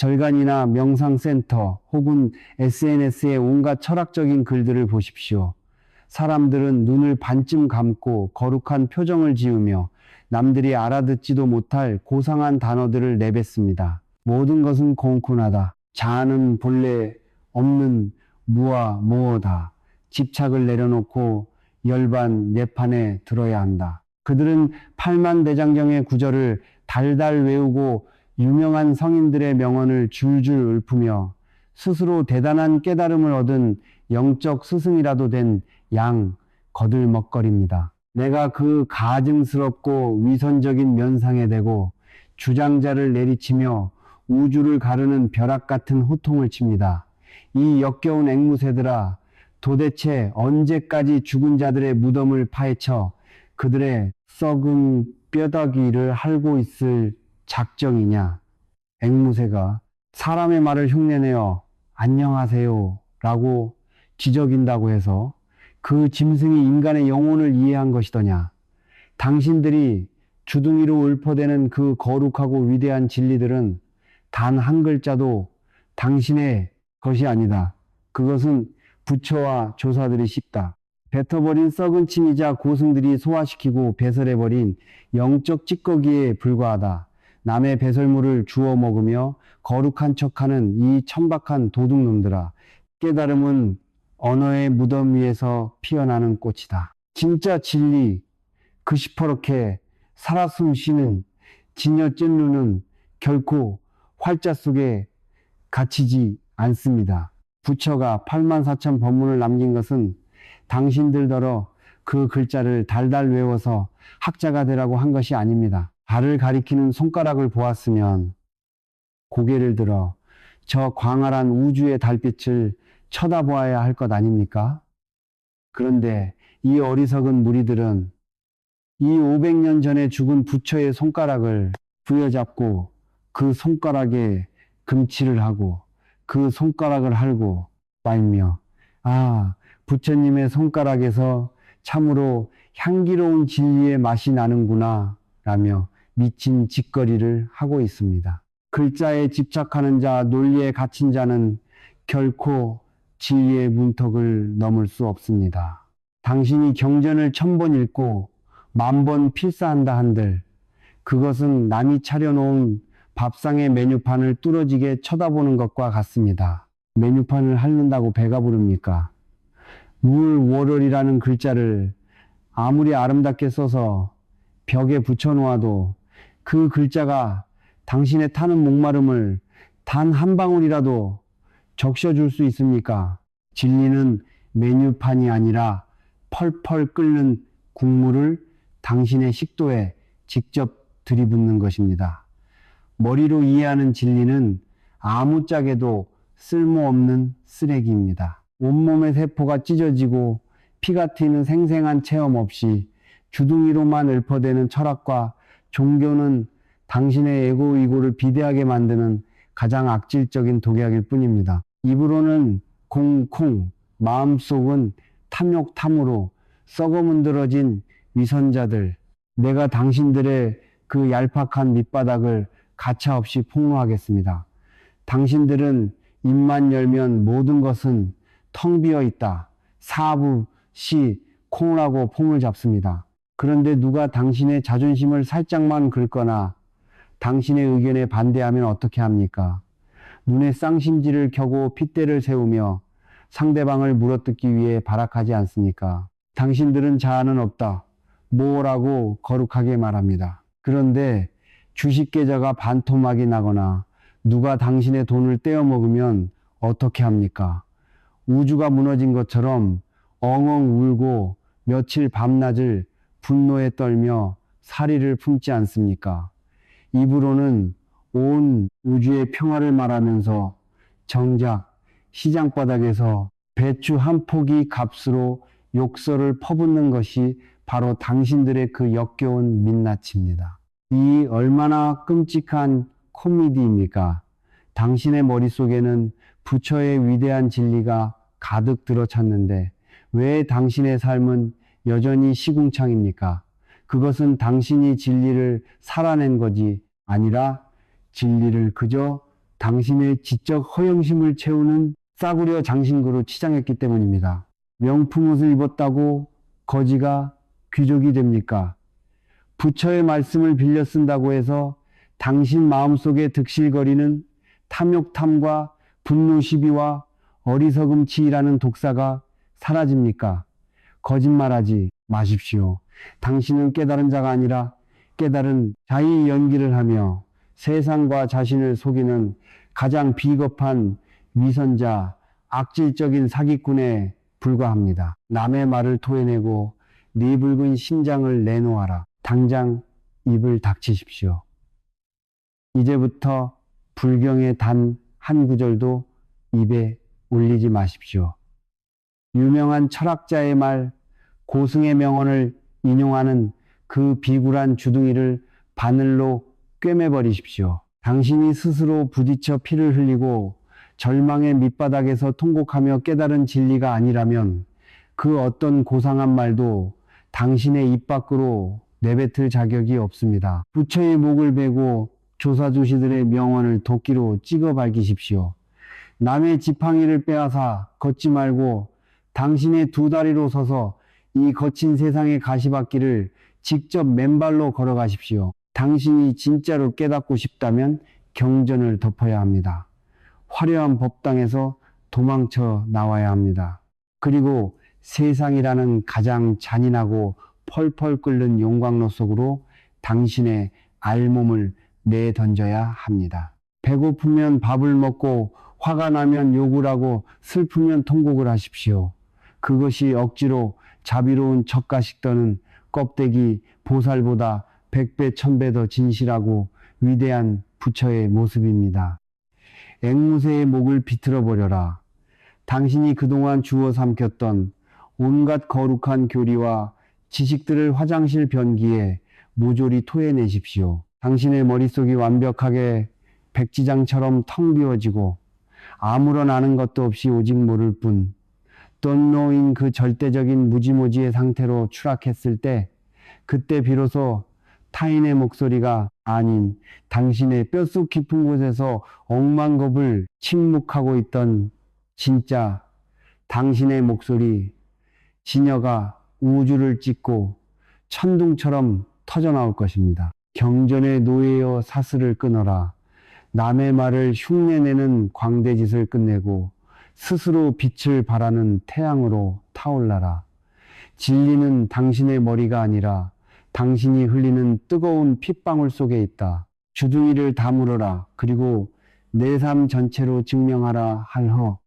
절간이나 명상센터 혹은 SNS의 온갖 철학적인 글들을 보십시오. 사람들은 눈을 반쯤 감고 거룩한 표정을 지으며 남들이 알아듣지도 못할 고상한 단어들을 내뱉습니다. 모든 것은 공훈하다. 자아는 본래 없는 무와 무어다. 집착을 내려놓고 열반 내판에 들어야 한다. 그들은 팔만대장경의 구절을 달달 외우고 유명한 성인들의 명언을 줄줄 읊으며 스스로 대단한 깨달음을 얻은 영적 스승이라도 된 양 거들먹거립니다. 내가 그 가증스럽고 위선적인 면상에 대고 주장자를 내리치며 우주를 가르는 벼락 같은 호통을 칩니다. 이 역겨운 앵무새들아, 도대체 언제까지 죽은 자들의 무덤을 파헤쳐 그들의 썩은 뼈다귀를 할고 있을 작정이냐? 앵무새가 사람의 말을 흉내내어 안녕하세요 라고 지적인다고 해서 그 짐승이 인간의 영혼을 이해한 것이더냐? 당신들이 주둥이로 읊어대는 그 거룩하고 위대한 진리들은 단 한 글자도 당신의 것이 아니다. 그것은 부처와 조사들이 씹다. 뱉어버린 썩은 침이자 고승들이 소화시키고 배설해버린 영적 찌꺼기에 불과하다. 남의 배설물을 주워 먹으며 거룩한 척하는 이 천박한 도둑놈들아. 깨달음은 언어의 무덤 위에서 피어나는 꽃이다. 진짜 진리, 그 시퍼렇게 살아 숨쉬는 진여찐 눈은 결코 활자 속에 갇히지 않습니다. 부처가 84,000 법문을 남긴 것은 당신들더러 그 글자를 달달 외워서 학자가 되라고 한 것이 아닙니다. 발을 가리키는 손가락을 보았으면 고개를 들어 저 광활한 우주의 달빛을 쳐다보아야 할 것 아닙니까? 그런데 이 어리석은 무리들은 이 500년 전에 죽은 부처의 손가락을 부여잡고 그 손가락에 금치를 하고 그 손가락을 할고 말며 부처님의 손가락에서 참으로 향기로운 진리의 맛이 나는구나 라며 미친 짓거리를 하고 있습니다. 글자에 집착하는 자, 논리에 갇힌 자는 결코 진리의 문턱을 넘을 수 없습니다. 당신이 경전을 1000번 읽고 10,000번 필사한다 한들 그것은 남이 차려놓은 밥상의 메뉴판을 뚫어지게 쳐다보는 것과 같습니다. 메뉴판을 핥는다고 배가 부릅니까? 물월월이라는 글자를 아무리 아름답게 써서 벽에 붙여놓아도 그 글자가 당신의 타는 목마름을 단 한 방울이라도 적셔줄 수 있습니까? 진리는 메뉴판이 아니라 펄펄 끓는 국물을 당신의 식도에 직접 들이붓는 것입니다. 머리로 이해하는 진리는 아무짝에도 쓸모없는 쓰레기입니다. 온몸의 세포가 찢어지고 피가 튀는 생생한 체험 없이 주둥이로만 읊어대는 철학과 종교는 당신의 에고이고를 비대하게 만드는 가장 악질적인 독약일 뿐입니다. 입으로는 콩콩, 마음속은 탐욕탐으로 썩어문드러진 위선자들, 내가 당신들의 그 얄팍한 밑바닥을 가차없이 폭로하겠습니다. 당신들은 입만 열면 모든 것은 텅 비어 있다. 사부, 시, 콩하고 폼을 잡습니다. 그런데 누가 당신의 자존심을 살짝만 긁거나 당신의 의견에 반대하면 어떻게 합니까? 눈에 쌍심지를 켜고 핏대를 세우며 상대방을 물어뜯기 위해 발악하지 않습니까? 당신들은 자아는 없다. 뭐라고 거룩하게 말합니다. 그런데 주식 계좌가 반토막이 나거나 누가 당신의 돈을 떼어먹으면 어떻게 합니까? 우주가 무너진 것처럼 엉엉 울고 며칠 밤낮을 분노에 떨며 사리를 품지 않습니까? 입으로는 온 우주의 평화를 말하면서 정작 시장바닥에서 배추 한 포기 값으로 욕설을 퍼붓는 것이 바로 당신들의 그 역겨운 민낯입니다. 이 얼마나 끔찍한 코미디입니까? 당신의 머릿속에는 부처의 위대한 진리가 가득 들어찼는데 왜 당신의 삶은 여전히 시궁창입니까? 그것은 당신이 진리를 살아낸 것이 아니라 진리를 그저 당신의 지적 허영심을 채우는 싸구려 장신구로 치장했기 때문입니다. 명품 옷을 입었다고 거지가 귀족이 됩니까? 부처의 말씀을 빌려 쓴다고 해서 당신 마음속에 득실거리는 탐욕탐과 분노 시비와 어리석음 치이라는 독사가 사라집니까? 거짓말하지 마십시오. 당신은 깨달은 자가 아니라 깨달은 자의 연기를 하며 세상과 자신을 속이는 가장 비겁한 위선자, 악질적인 사기꾼에 불과합니다. 남의 말을 토해내고 네 붉은 심장을 내놓아라. 당장 입을 닥치십시오. 이제부터 불경의 단 한 구절도 입에 올리지 마십시오. 유명한 철학자의 말, 고승의 명언을 인용하는 그 비굴한 주둥이를 바늘로 꿰매버리십시오. 당신이 스스로 부딪혀 피를 흘리고 절망의 밑바닥에서 통곡하며 깨달은 진리가 아니라면 그 어떤 고상한 말도 당신의 입 밖으로 내뱉을 자격이 없습니다. 부처의 목을 베고 조사조시들의 명언을 도끼로 찍어 밝히십시오. 남의 지팡이를 빼앗아 걷지 말고 당신의 두 다리로 서서 이 거친 세상의 가시밭길을 직접 맨발로 걸어가십시오. 당신이 진짜로 깨닫고 싶다면 경전을 덮어야 합니다. 화려한 법당에서 도망쳐 나와야 합니다. 그리고 세상이라는 가장 잔인하고 펄펄 끓는 용광로 속으로 당신의 알몸을 내던져야 합니다. 배고프면 밥을 먹고 화가 나면 욕을 하고 슬프면 통곡을 하십시오. 그것이 억지로 자비로운 젖가식 떠는 껍데기 보살보다 100배 1000배 더 진실하고 위대한 부처의 모습입니다. 앵무새의 목을 비틀어 버려라. 당신이 그동안 주워 삼켰던 온갖 거룩한 교리와 지식들을 화장실 변기에 모조리 토해내십시오. 당신의 머릿속이 완벽하게 백지장처럼 텅 비워지고 아무런 아는 것도 없이 오직 모를 뿐 don't know인 그 절대적인 무지모지의 상태로 추락했을 때 그때 비로소 타인의 목소리가 아닌 당신의 뼛속 깊은 곳에서 억만겁을 침묵하고 있던 진짜 당신의 목소리 진여가 우주를 찢고 천둥처럼 터져나올 것입니다. 경전의 노예여 사슬을 끊어라. 남의 말을 흉내내는 광대짓을 끝내고 스스로 빛을 발하는 태양으로 타올라라. 진리는 당신의 머리가 아니라 당신이 흘리는 뜨거운 핏방울 속에 있다. 주둥이를 다물어라. 그리고 내 삶 전체로 증명하라 할허.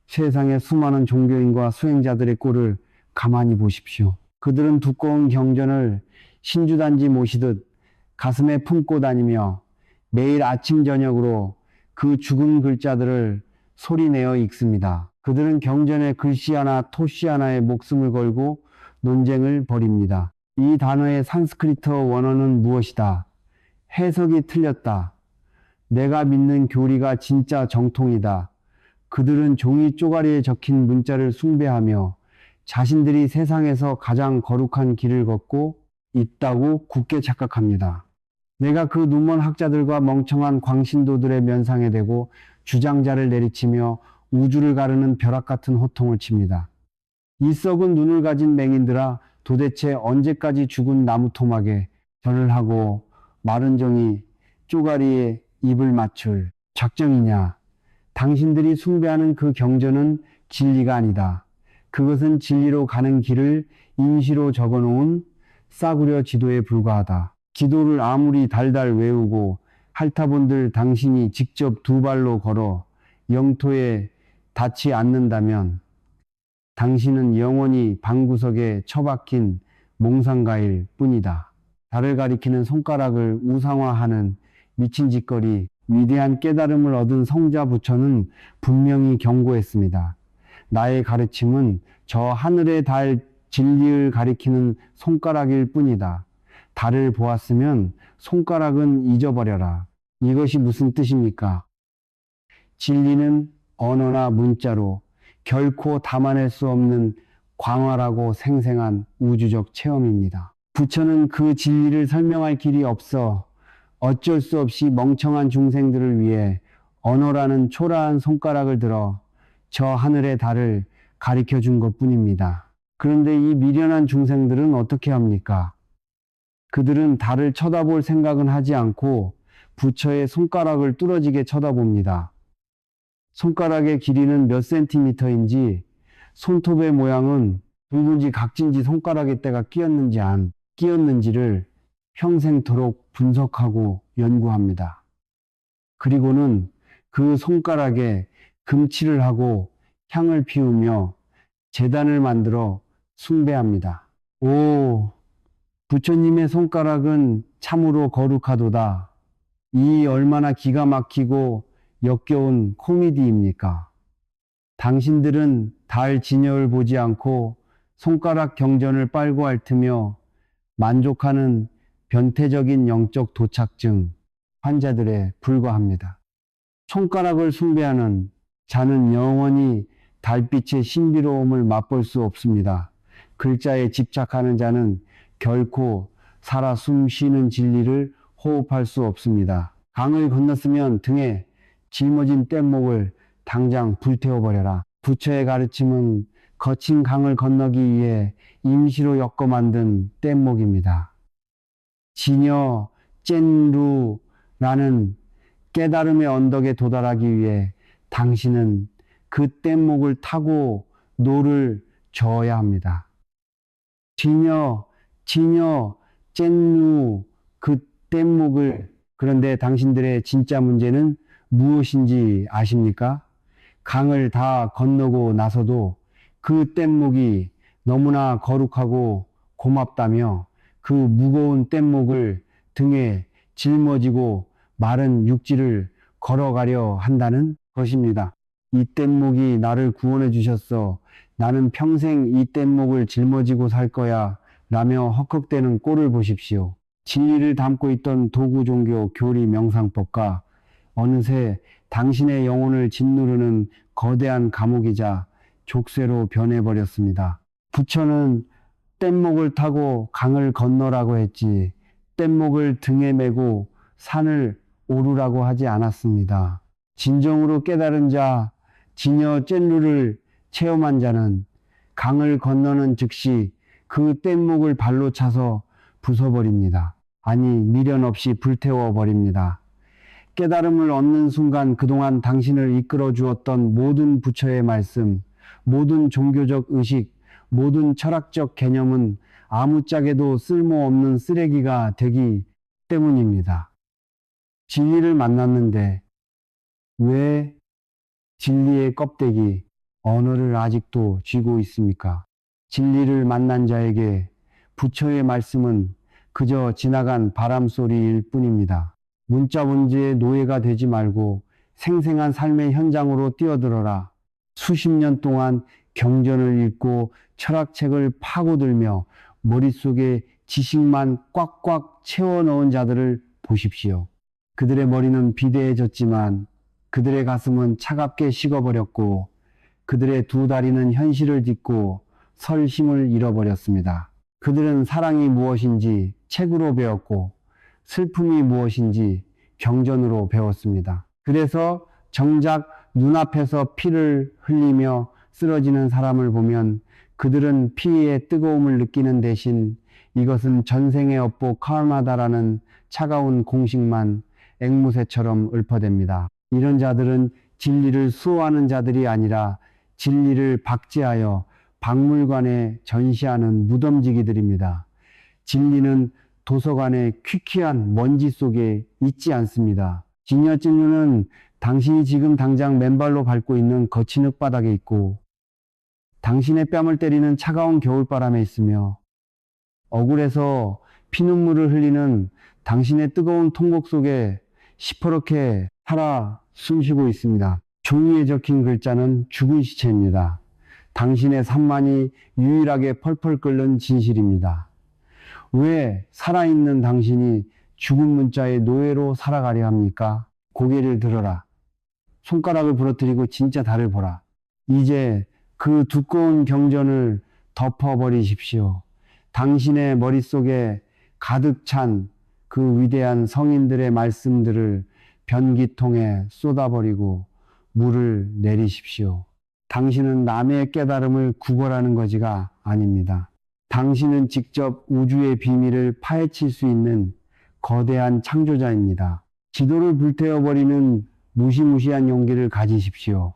세상의 수많은 종교인과 수행자들의 꼴을 가만히 보십시오. 그들은 두꺼운 경전을 신주단지 모시듯 가슴에 품고 다니며 매일 아침 저녁으로 그 죽은 글자들을 소리내어 읽습니다. 그들은 경전의 글씨 하나 토씨 하나에 목숨을 걸고 논쟁을 벌입니다. 이 단어의 산스크리트 원어는 무엇이다? 해석이 틀렸다. 내가 믿는 교리가 진짜 정통이다. 그들은 종이 쪼가리에 적힌 문자를 숭배하며 자신들이 세상에서 가장 거룩한 길을 걷고 있다고 굳게 착각합니다. 내가 그 눈먼 학자들과 멍청한 광신도들의 면상에 대고 주장자를 내리치며 우주를 가르는 벼락 같은 호통을 칩니다. 이 썩은 눈을 가진 맹인들아, 도대체 언제까지 죽은 나무 토막에 절을 하고 마른 종이 쪼가리에 입을 맞출 작정이냐? 당신들이 숭배하는 그 경전은 진리가 아니다. 그것은 진리로 가는 길을 임시로 적어놓은 싸구려 지도에 불과하다. 기도를 아무리 달달 외우고 핥아본들 당신이 직접 두 발로 걸어 영토에 닿지 않는다면 당신은 영원히 방구석에 처박힌 몽상가일 뿐이다. 달을 가리키는 손가락을 우상화하는 미친 짓거리, 위대한 깨달음을 얻은 성자 부처는 분명히 경고했습니다. 나의 가르침은 저 하늘의 달 진리를 가리키는 손가락일 뿐이다. 달을 보았으면 손가락은 잊어버려라. 이것이 무슨 뜻입니까? 진리는 언어나 문자로 결코 담아낼 수 없는 광활하고 생생한 우주적 체험입니다. 부처는 그 진리를 설명할 길이 없어 어쩔 수 없이 멍청한 중생들을 위해 언어라는 초라한 손가락을 들어 저 하늘의 달을 가리켜 준 것뿐입니다. 그런데 이 미련한 중생들은 어떻게 합니까? 그들은 달을 쳐다볼 생각은 하지 않고 부처의 손가락을 뚫어지게 쳐다봅니다. 손가락의 길이는 몇 센티미터인지, 손톱의 모양은 둥근지 각진지 손가락에 때가 끼었는지 안 끼었는지를 평생토록 분석하고 연구합니다. 그리고는 그 손가락에 금칠을 하고 향을 피우며 제단을 만들어 숭배합니다. 오, 부처님의 손가락은 참으로 거룩하도다. 이 얼마나 기가 막히고 역겨운 코미디입니까? 당신들은 달 진여를 보지 않고 손가락 경전을 빨고 앓으며 만족하는 변태적인 영적 도착증 환자들에 불과합니다. 손가락을 숭배하는 자는 영원히 달빛의 신비로움을 맛볼 수 없습니다. 글자에 집착하는 자는 결코 살아 숨쉬는 진리를 호흡할 수 없습니다. 강을 건넜으면 등에 짊어진 뗏목을 당장 불태워버려라. 부처의 가르침은 거친 강을 건너기 위해 임시로 엮어 만든 뗏목입니다. 진여 젠루라는 깨달음의 언덕에 도달하기 위해 당신은 그 뗏목을 타고 노를 저어야 합니다. 진여 젠루 그 뗏목을 그런데 당신들의 진짜 문제는 무엇인지 아십니까? 강을 다 건너고 나서도 그 뗏목이 너무나 거룩하고 고맙다며 그 무거운 뗏목을 등에 짊어지고 마른 육지를 걸어가려 한다는 것입니다. 이 뗏목이 나를 구원해 주셨어. 나는 평생 이 뗏목을 짊어지고 살 거야. 라며 헉헉대는 꼴을 보십시오. 진리를 담고 있던 도구 종교 교리 명상법과 어느새 당신의 영혼을 짓누르는 거대한 감옥이자 족쇄로 변해버렸습니다. 부처는 뗏목을 타고 강을 건너라고 했지 뗏목을 등에 메고 산을 오르라고 하지 않았습니다. 진정으로 깨달은 자, 진여 젠루를 체험한 자는 강을 건너는 즉시 그 뗏목을 발로 차서 부숴버립니다. 아니 미련 없이 불태워버립니다. 깨달음을 얻는 순간 그동안 당신을 이끌어 주었던 모든 부처의 말씀, 모든 종교적 의식, 모든 철학적 개념은 아무짝에도 쓸모없는 쓰레기가 되기 때문입니다. 진리를 만났는데 왜 진리의 껍데기, 언어를 아직도 쥐고 있습니까? 진리를 만난 자에게 부처의 말씀은 그저 지나간 바람소리일 뿐입니다. 문자 문제의 노예가 되지 말고 생생한 삶의 현장으로 뛰어들어라. 수십 년 동안 경전을 읽고 철학책을 파고들며 머릿속에 지식만 꽉꽉 채워 넣은 자들을 보십시오. 그들의 머리는 비대해졌지만 그들의 가슴은 차갑게 식어버렸고 그들의 두 다리는 현실을 딛고 설 힘을 잃어버렸습니다. 그들은 사랑이 무엇인지 책으로 배웠고 슬픔이 무엇인지 경전으로 배웠습니다. 그래서 정작 눈앞에서 피를 흘리며 쓰러지는 사람을 보면 그들은 피의 뜨거움을 느끼는 대신 이것은 전생의 업보 카르마다라는 차가운 공식만 앵무새처럼 읊어댑니다. 이런 자들은 진리를 수호하는 자들이 아니라 진리를 박제하여 박물관에 전시하는 무덤지기들입니다. 진리는 도서관의 퀴퀴한 먼지 속에 있지 않습니다. 진여 찐류는 당신이 지금 당장 맨발로 밟고 있는 거친 흙바닥에 있고 당신의 뺨을 때리는 차가운 겨울바람에 있으며 억울해서 피눈물을 흘리는 당신의 뜨거운 통곡 속에 시퍼렇게 살아 숨쉬고 있습니다. 종이에 적힌 글자는 죽은 시체입니다. 당신의 삶만이 유일하게 펄펄 끓는 진실입니다. 왜 살아있는 당신이 죽은 문자의 노예로 살아가려 합니까? 고개를 들어라. 손가락을 부러뜨리고 진짜 달을 보라. 이제 그 두꺼운 경전을 덮어버리십시오. 당신의 머릿속에 가득 찬 그 위대한 성인들의 말씀들을 변기통에 쏟아버리고 물을 내리십시오. 당신은 남의 깨달음을 구걸하는 거지가 아닙니다. 당신은 직접 우주의 비밀을 파헤칠 수 있는 거대한 창조자입니다. 지도를 불태워버리는 무시무시한 용기를 가지십시오.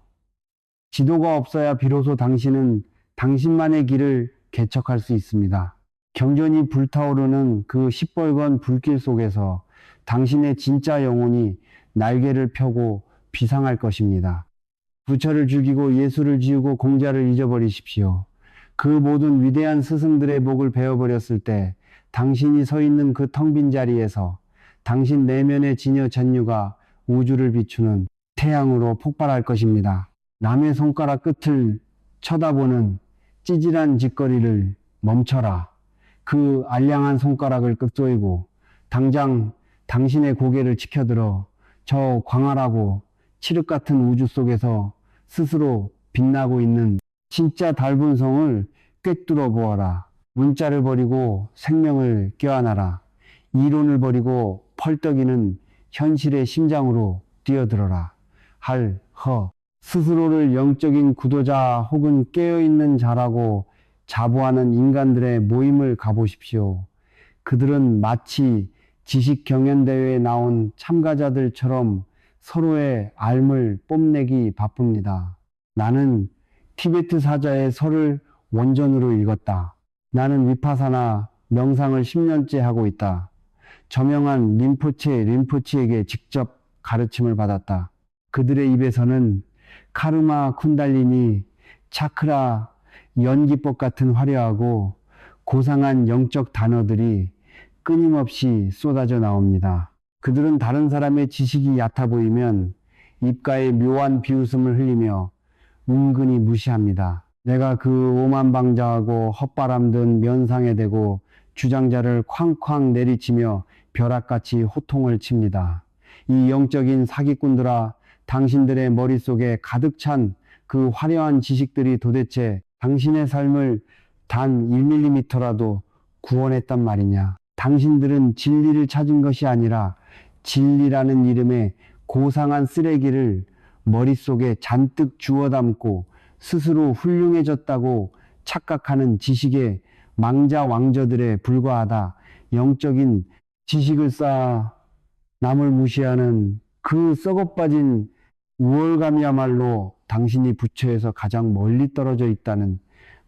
지도가 없어야 비로소 당신은 당신만의 길을 개척할 수 있습니다. 경전이 불타오르는 그 시뻘건 불길 속에서 당신의 진짜 영혼이 날개를 펴고 비상할 것입니다. 부처를 죽이고 예수를 지우고 공자를 잊어버리십시오. 그 모든 위대한 스승들의 목을 베어버렸을 때 당신이 서 있는 그 텅 빈 자리에서 당신 내면의 진여 전유가 우주를 비추는 태양으로 폭발할 것입니다. 남의 손가락 끝을 쳐다보는 찌질한 짓거리를 멈춰라. 그 알량한 손가락을 끄조이고 당장 당신의 고개를 치켜들어 저 광활하고 칠흑 같은 우주 속에서 스스로 빛나고 있는 진짜 달분성을 꿰뚫어 보아라. 문자를 버리고 생명을 껴안아라. 이론을 버리고 펄떡이는 현실의 심장으로 뛰어들어라. 할, 허. 스스로를 영적인 구도자 혹은 깨어있는 자라고 자부하는 인간들의 모임을 가보십시오. 그들은 마치 지식 경연대회에 나온 참가자들처럼 서로의 알을 뽐내기 바쁩니다. 나는 티베트 사자의 설을 원전으로 읽었다. 나는 위파사나 명상을 10년째 하고 있다. 저명한 림포체에게 직접 가르침을 받았다. 그들의 입에서는 카르마 쿤달리니, 차크라, 연기법 같은 화려하고 고상한 영적 단어들이 끊임없이 쏟아져 나옵니다. 그들은 다른 사람의 지식이 얕아 보이면 입가에 묘한 비웃음을 흘리며 은근히 무시합니다. 내가 그 오만방자하고 헛바람든 면상에 대고 주장자를 쾅쾅 내리치며 벼락같이 호통을 칩니다. 이 영적인 사기꾼들아, 당신들의 머릿속에 가득 찬 그 화려한 지식들이 도대체 당신의 삶을 단 1mm라도 구원했단 말이냐. 당신들은 진리를 찾은 것이 아니라 진리라는 이름의 고상한 쓰레기를 머릿속에 잔뜩 주워 담고 스스로 훌륭해졌다고 착각하는 지식의 망자왕저들에 불과하다. 영적인 지식을 쌓아 남을 무시하는 그 썩어빠진 우월감이야말로 당신이 부처에서 가장 멀리 떨어져 있다는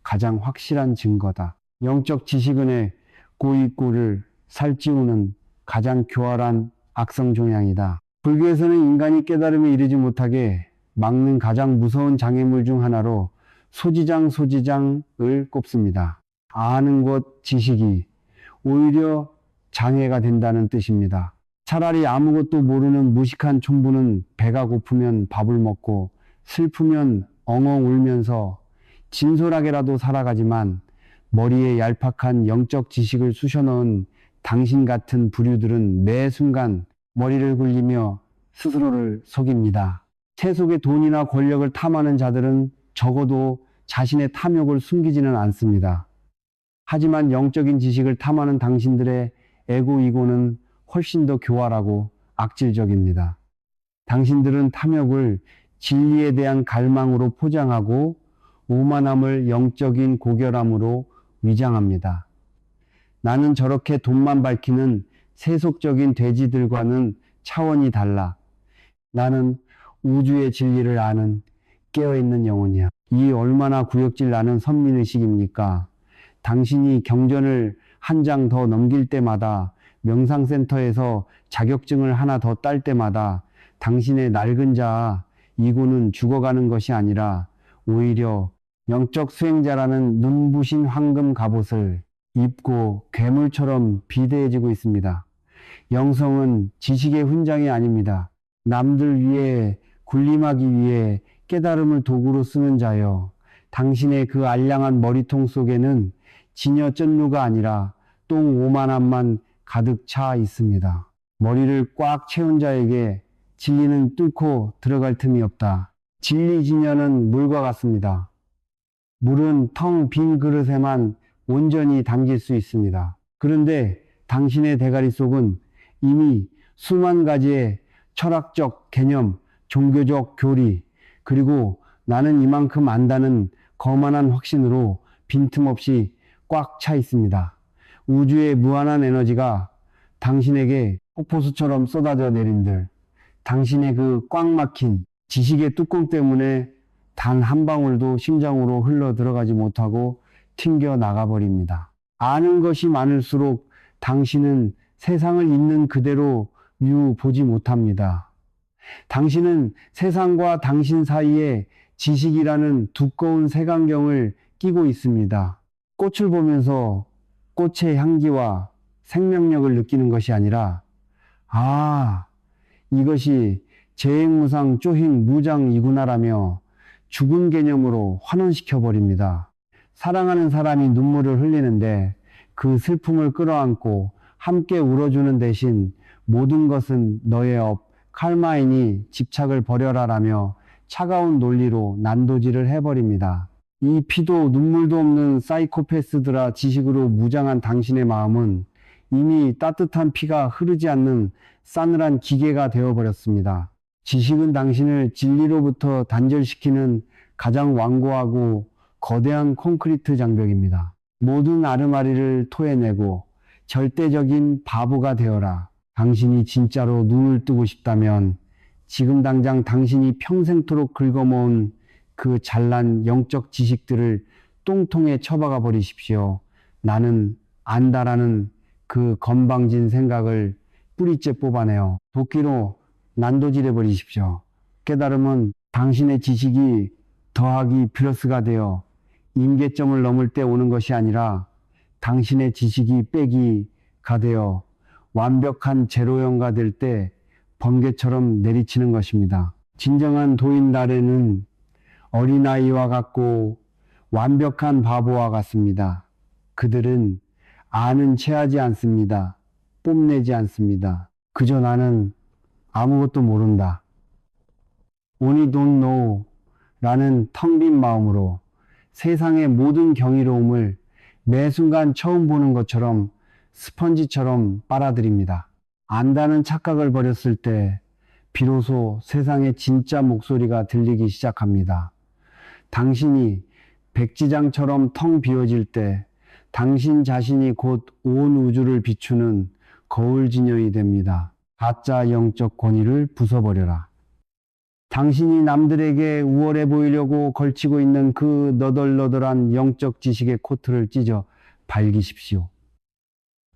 가장 확실한 증거다. 영적 지식은의 고입구를 살찌우는 가장 교활한 악성 종양이다. 불교에서는 인간이 깨달음에 이르지 못하게 막는 가장 무서운 장애물 중 하나로 소지장을 꼽습니다. 아는 것 지식이 오히려 장애가 된다는 뜻입니다. 차라리 아무것도 모르는 무식한 촌부는 배가 고프면 밥을 먹고 슬프면 엉엉 울면서 진솔하게라도 살아가지만 머리에 얄팍한 영적 지식을 쑤셔넣은 당신 같은 부류들은 매 순간 머리를 굴리며 스스로를 속입니다. 세속의 돈이나 권력을 탐하는 자들은 적어도 자신의 탐욕을 숨기지는 않습니다. 하지만 영적인 지식을 탐하는 당신들의 에고이고는 훨씬 더 교활하고 악질적입니다. 당신들은 탐욕을 진리에 대한 갈망으로 포장하고 오만함을 영적인 고결함으로 위장합니다. 나는 저렇게 돈만 밝히는 세속적인 돼지들과는 차원이 달라. 나는 우주의 진리를 아는 깨어있는 영혼이야. 이 얼마나 구역질 나는 선민의식입니까? 당신이 경전을 한 장 더 넘길 때마다, 명상센터에서 자격증을 하나 더 딸 때마다 당신의 낡은 자 이고는 죽어가는 것이 아니라 오히려 영적 수행자라는 눈부신 황금 갑옷을 입고 괴물처럼 비대해지고 있습니다. 영성은 지식의 훈장이 아닙니다. 남들 위해 군림하기 위해 깨달음을 도구로 쓰는 자여, 당신의 그 알량한 머리통 속에는 진여 쩐루가 아니라 똥 오만함만 가득 차 있습니다. 머리를 꽉 채운 자에게 진리는 뚫고 들어갈 틈이 없다. 진리 진여는 물과 같습니다. 물은 텅 빈 그릇에만 온전히 담길 수 있습니다. 그런데 당신의 대가리 속은 이미 수만 가지의 철학적 개념, 종교적 교리, 그리고 나는 이만큼 안다는 거만한 확신으로 빈틈없이 꽉 차 있습니다. 우주의 무한한 에너지가 당신에게 폭포수처럼 쏟아져 내린들, 당신의 그 꽉 막힌 지식의 뚜껑 때문에 단 한 방울도 심장으로 흘러 들어가지 못하고 튕겨 나가버립니다. 아는 것이 많을수록 당신은 세상을 있는 그대로 보지 못합니다. 당신은 세상과 당신 사이에 지식이라는 두꺼운 색안경을 끼고 있습니다. 꽃을 보면서 꽃의 향기와 생명력을 느끼는 것이 아니라, 아, 이것이 재행무상 쪼행 무장이구나라며 죽은 개념으로 환원시켜버립니다. 사랑하는 사람이 눈물을 흘리는데 그 슬픔을 끌어안고 함께 울어주는 대신 모든 것은 너의 업, 칼마인이 집착을 버려라라며 차가운 논리로 난도질을 해버립니다. 이 피도 눈물도 없는 사이코패스들아 지식으로 무장한 당신의 마음은 이미 따뜻한 피가 흐르지 않는 싸늘한 기계가 되어버렸습니다. 지식은 당신을 진리로부터 단절시키는 가장 완고하고 거대한 콘크리트 장벽입니다. 모든 아르마리를 토해내고 절대적인 바보가 되어라. 당신이 진짜로 눈을 뜨고 싶다면 지금 당장 당신이 평생토록 긁어모은 그 잘난 영적 지식들을 똥통에 처박아 버리십시오. 나는 안다라는 그 건방진 생각을 뿌리째 뽑아내어 도끼로 난도질해 버리십시오. 깨달음은 당신의 지식이 더하기 플러스가 되어 임계점을 넘을 때 오는 것이 아니라 당신의 지식이 빼기가 되어 완벽한 제로형가 될 때 번개처럼 내리치는 것입니다. 진정한 도인날에는 어린아이와 같고 완벽한 바보와 같습니다. 그들은 아는 체하지 않습니다. 뽐내지 않습니다. 그저 나는 아무것도 모른다. Only don't know 라는 텅 빈 마음으로 세상의 모든 경이로움을 매 순간 처음 보는 것처럼 스펀지처럼 빨아들입니다. 안다는 착각을 버렸을 때 비로소 세상의 진짜 목소리가 들리기 시작합니다. 당신이 백지장처럼 텅 비어질 때 당신 자신이 곧 온 우주를 비추는 거울 진영이 됩니다. 가짜 영적 권위를 부숴버려라. 당신이 남들에게 우월해 보이려고 걸치고 있는 그 너덜너덜한 영적 지식의 코트를 찢어 밝히십시오.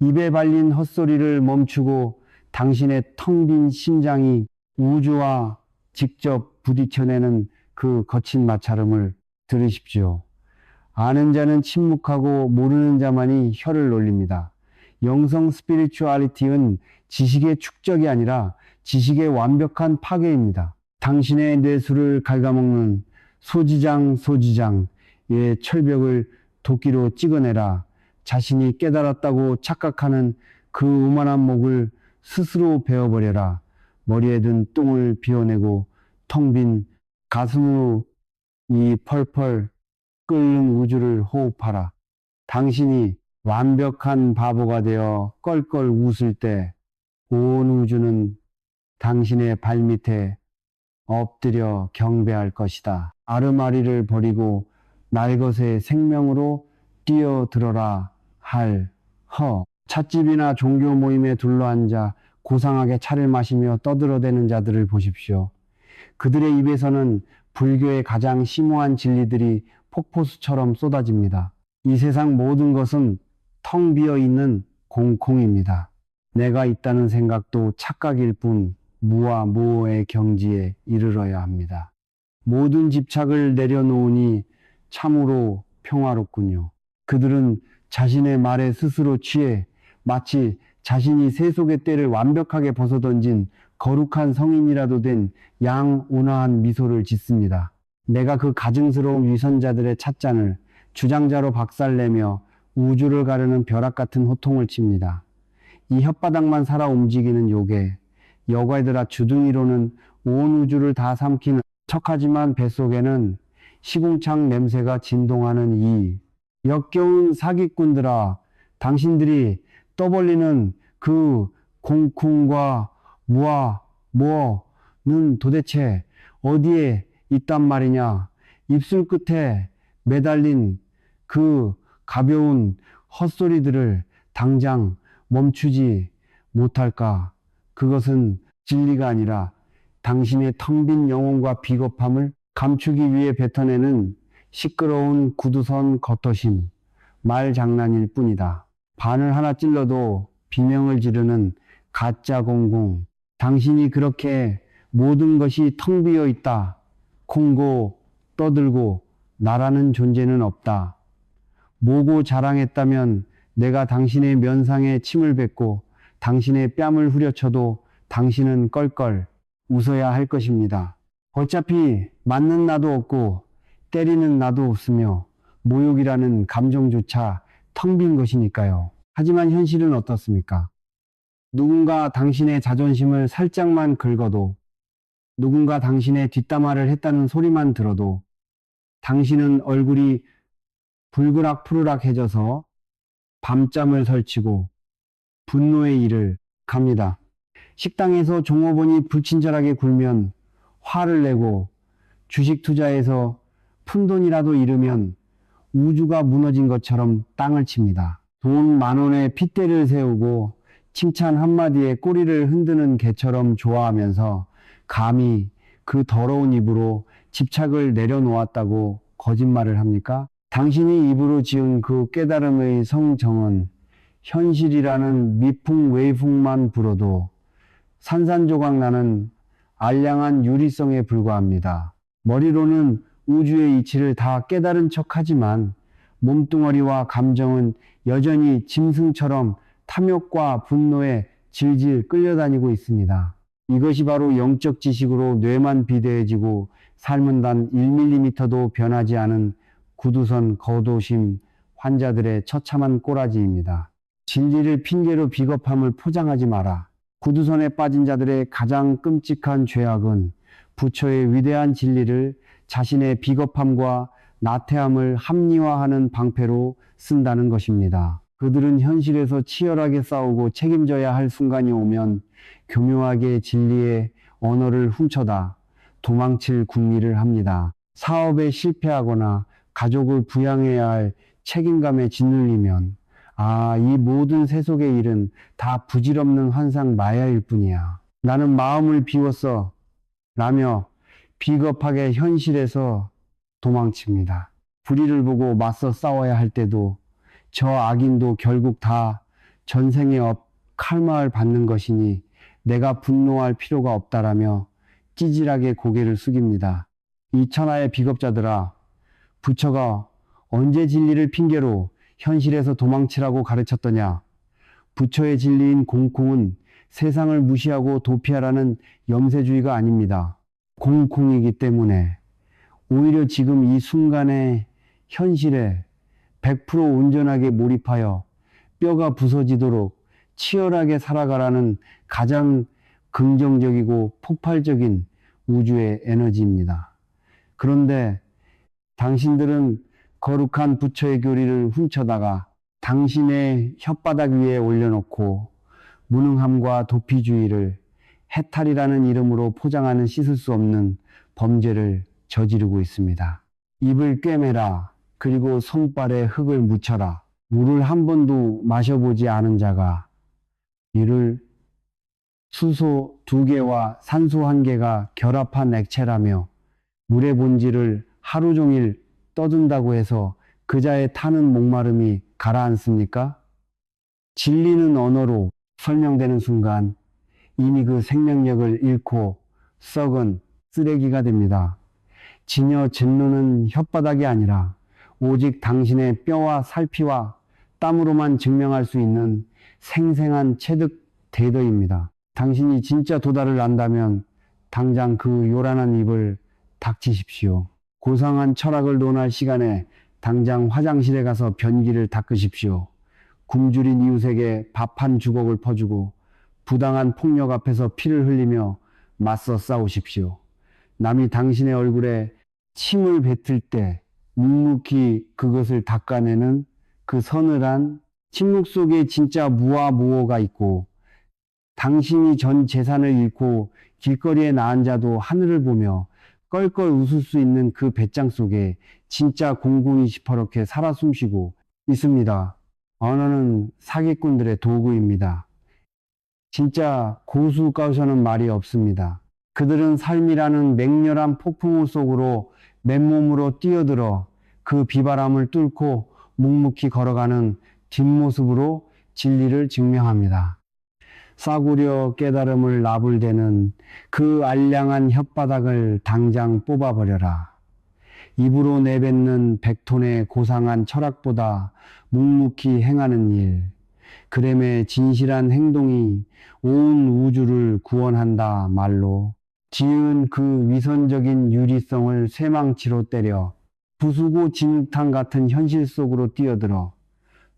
입에 발린 헛소리를 멈추고 당신의 텅 빈 심장이 우주와 직접 부딪혀내는 그 거친 마찰음을 들으십시오. 아는 자는 침묵하고 모르는 자만이 혀를 놀립니다. 영성 스피리추얼리티는 지식의 축적이 아니라 지식의 완벽한 파괴입니다. 당신의 뇌수를 갉아먹는 소지장의 철벽을 도끼로 찍어내라. 자신이 깨달았다고 착각하는 그 오만한 목을 스스로 베어버려라. 머리에 든 똥을 비워내고 텅 빈 가슴으로 이 펄펄 끓는 우주를 호흡하라. 당신이 완벽한 바보가 되어 껄껄 웃을 때 온 우주는 당신의 발밑에 엎드려 경배할 것이다. 아르마리를 버리고 날것의 생명으로 뛰어들어라 할 허. 찻집이나 종교 모임에 둘러앉아 고상하게 차를 마시며 떠들어대는 자들을 보십시오. 그들의 입에서는 불교의 가장 심오한 진리들이 폭포수처럼 쏟아집니다. 이 세상 모든 것은 텅 비어있는 공空입니다. 내가 있다는 생각도 착각일 뿐 무와 무의 경지에 이르러야 합니다. 모든 집착을 내려놓으니 참으로 평화롭군요. 그들은 자신의 말에 스스로 취해 마치 자신이 세속의 때를 완벽하게 벗어던진 거룩한 성인이라도 된 양온화한 미소를 짓습니다. 내가 그 가증스러운 위선자들의 찻잔을 주장자로 박살내며 우주를 가르는 벼락 같은 호통을 칩니다. 이 혓바닥만 살아 움직이는 요괴, 여과들아 주둥이로는 온 우주를 다 삼키는 척하지만 뱃속에는 시궁창 냄새가 진동하는 이 역겨운 사기꾼들아, 당신들이 떠벌리는 그 공쿵과 무와 뭐는 도대체 어디에 있단 말이냐. 입술 끝에 매달린 그 가벼운 헛소리들을 당장 멈추지 못할까? 그것은 진리가 아니라 당신의 텅 빈 영혼과 비겁함을 감추기 위해 뱉어내는 시끄러운 구두선 겉도심, 말장난일 뿐이다. 바늘 하나 찔러도 비명을 지르는 가짜 공공. 당신이 그렇게 모든 것이 텅 비어 있다. 콩고 떠들고 나라는 존재는 없다. 모고 자랑했다면 내가 당신의 면상에 침을 뱉고 당신의 뺨을 후려쳐도 당신은 껄껄 웃어야 할 것입니다. 어차피 맞는 나도 없고 때리는 나도 없으며 모욕이라는 감정조차 텅 빈 것이니까요. 하지만 현실은 어떻습니까? 누군가 당신의 자존심을 살짝만 긁어도, 누군가 당신의 뒷담화를 했다는 소리만 들어도 당신은 얼굴이 불그락푸르락해져서 밤잠을 설치고 분노의 일을 갑니다. 식당에서 종업원이 불친절하게 굴면 화를 내고 주식 투자에서 푼돈이라도 잃으면 우주가 무너진 것처럼 땅을 칩니다. 돈 10,000원에 핏대를 세우고 칭찬 한마디에 꼬리를 흔드는 개처럼 좋아하면서 감히 그 더러운 입으로 집착을 내려놓았다고 거짓말을 합니까? 당신이 입으로 지은 그 깨달음의 성정은 현실이라는 미풍 외풍만 불어도 산산조각 나는 알량한 유리성에 불과합니다. 머리로는 우주의 이치를 다 깨달은 척하지만 몸뚱어리와 감정은 여전히 짐승처럼 탐욕과 분노에 질질 끌려다니고 있습니다. 이것이 바로 영적 지식으로 뇌만 비대해지고 삶은 단 1mm도 변하지 않은 구두선 거도심 환자들의 처참한 꼬라지입니다. 진리를 핑계로 비겁함을 포장하지 마라. 구두선에 빠진 자들의 가장 끔찍한 죄악은 부처의 위대한 진리를 자신의 비겁함과 나태함을 합리화하는 방패로 쓴다는 것입니다. 그들은 현실에서 치열하게 싸우고 책임져야 할 순간이 오면 교묘하게 진리의 언어를 훔쳐다 도망칠 궁리를 합니다. 사업에 실패하거나 가족을 부양해야 할 책임감에 짓눌리면 이 모든 세속의 일은 다 부질없는 환상 마야일 뿐이야. 나는 마음을 비웠어 라며 비겁하게 현실에서 도망칩니다. 불의를 보고 맞서 싸워야 할 때도 저 악인도 결국 다 전생의 업 칼마를 받는 것이니 내가 분노할 필요가 없다라며 찌질하게 고개를 숙입니다. 이 천하의 비겁자들아, 부처가 언제 진리를 핑계로 현실에서 도망치라고 가르쳤더냐? 부처의 진리인 공콩은 세상을 무시하고 도피하라는 염세주의가 아닙니다. 공콩이기 때문에 오히려 지금 이 순간의 현실에 100% 온전하게 몰입하여 뼈가 부서지도록 치열하게 살아가라는 가장 긍정적이고 폭발적인 우주의 에너지입니다. 그런데 당신들은 거룩한 부처의 교리를 훔쳐다가 당신의 혓바닥 위에 올려놓고 무능함과 도피주의를 해탈이라는 이름으로 포장하는 씻을 수 없는 범죄를 저지르고 있습니다. 입을 꿰매라. 그리고 손발에 흙을 묻혀라. 물을 한 번도 마셔보지 않은 자가 이를 수소 2개와 산소 1개가 결합한 액체라며 물의 본질을 하루 종일 떠든다고 해서 그자의 타는 목마름이 가라앉습니까? 진리는 언어로 설명되는 순간 이미 그 생명력을 잃고 썩은 쓰레기가 됩니다. 진여 진노는 혓바닥이 아니라 오직 당신의 뼈와 살피와 땀으로만 증명할 수 있는 생생한 체득 대더입니다. 당신이 진짜 도달을 안다면 당장 그 요란한 입을 닥치십시오. 고상한 철학을 논할 시간에 당장 화장실에 가서 변기를 닦으십시오. 굶주린 이웃에게 밥 한 주걱을 퍼주고 부당한 폭력 앞에서 피를 흘리며 맞서 싸우십시오. 남이 당신의 얼굴에 침을 뱉을 때 묵묵히 그것을 닦아내는 그 서늘한 침묵 속에 진짜 무아무호가 있고 당신이 전 재산을 잃고 길거리에 나앉아도 하늘을 보며 껄껄 웃을 수 있는 그 배짱 속에 진짜 공공이 시퍼렇게 살아 숨쉬고 있습니다. 언어는 사기꾼들의 도구입니다. 진짜 고수까서는 말이 없습니다. 그들은 삶이라는 맹렬한 폭풍우 속으로 맨몸으로 뛰어들어 그 비바람을 뚫고 묵묵히 걸어가는 뒷모습으로 진리를 증명합니다. 싸구려 깨달음을 나불대는 그 알량한 혓바닥을 당장 뽑아버려라. 입으로 내뱉는 100톤의 고상한 철학보다 묵묵히 행하는 일, 그램의 진실한 행동이 온 우주를 구원한다 말로 지은 그 위선적인 유리성을 쇠망치로 때려 부수고 진흙탕 같은 현실 속으로 뛰어들어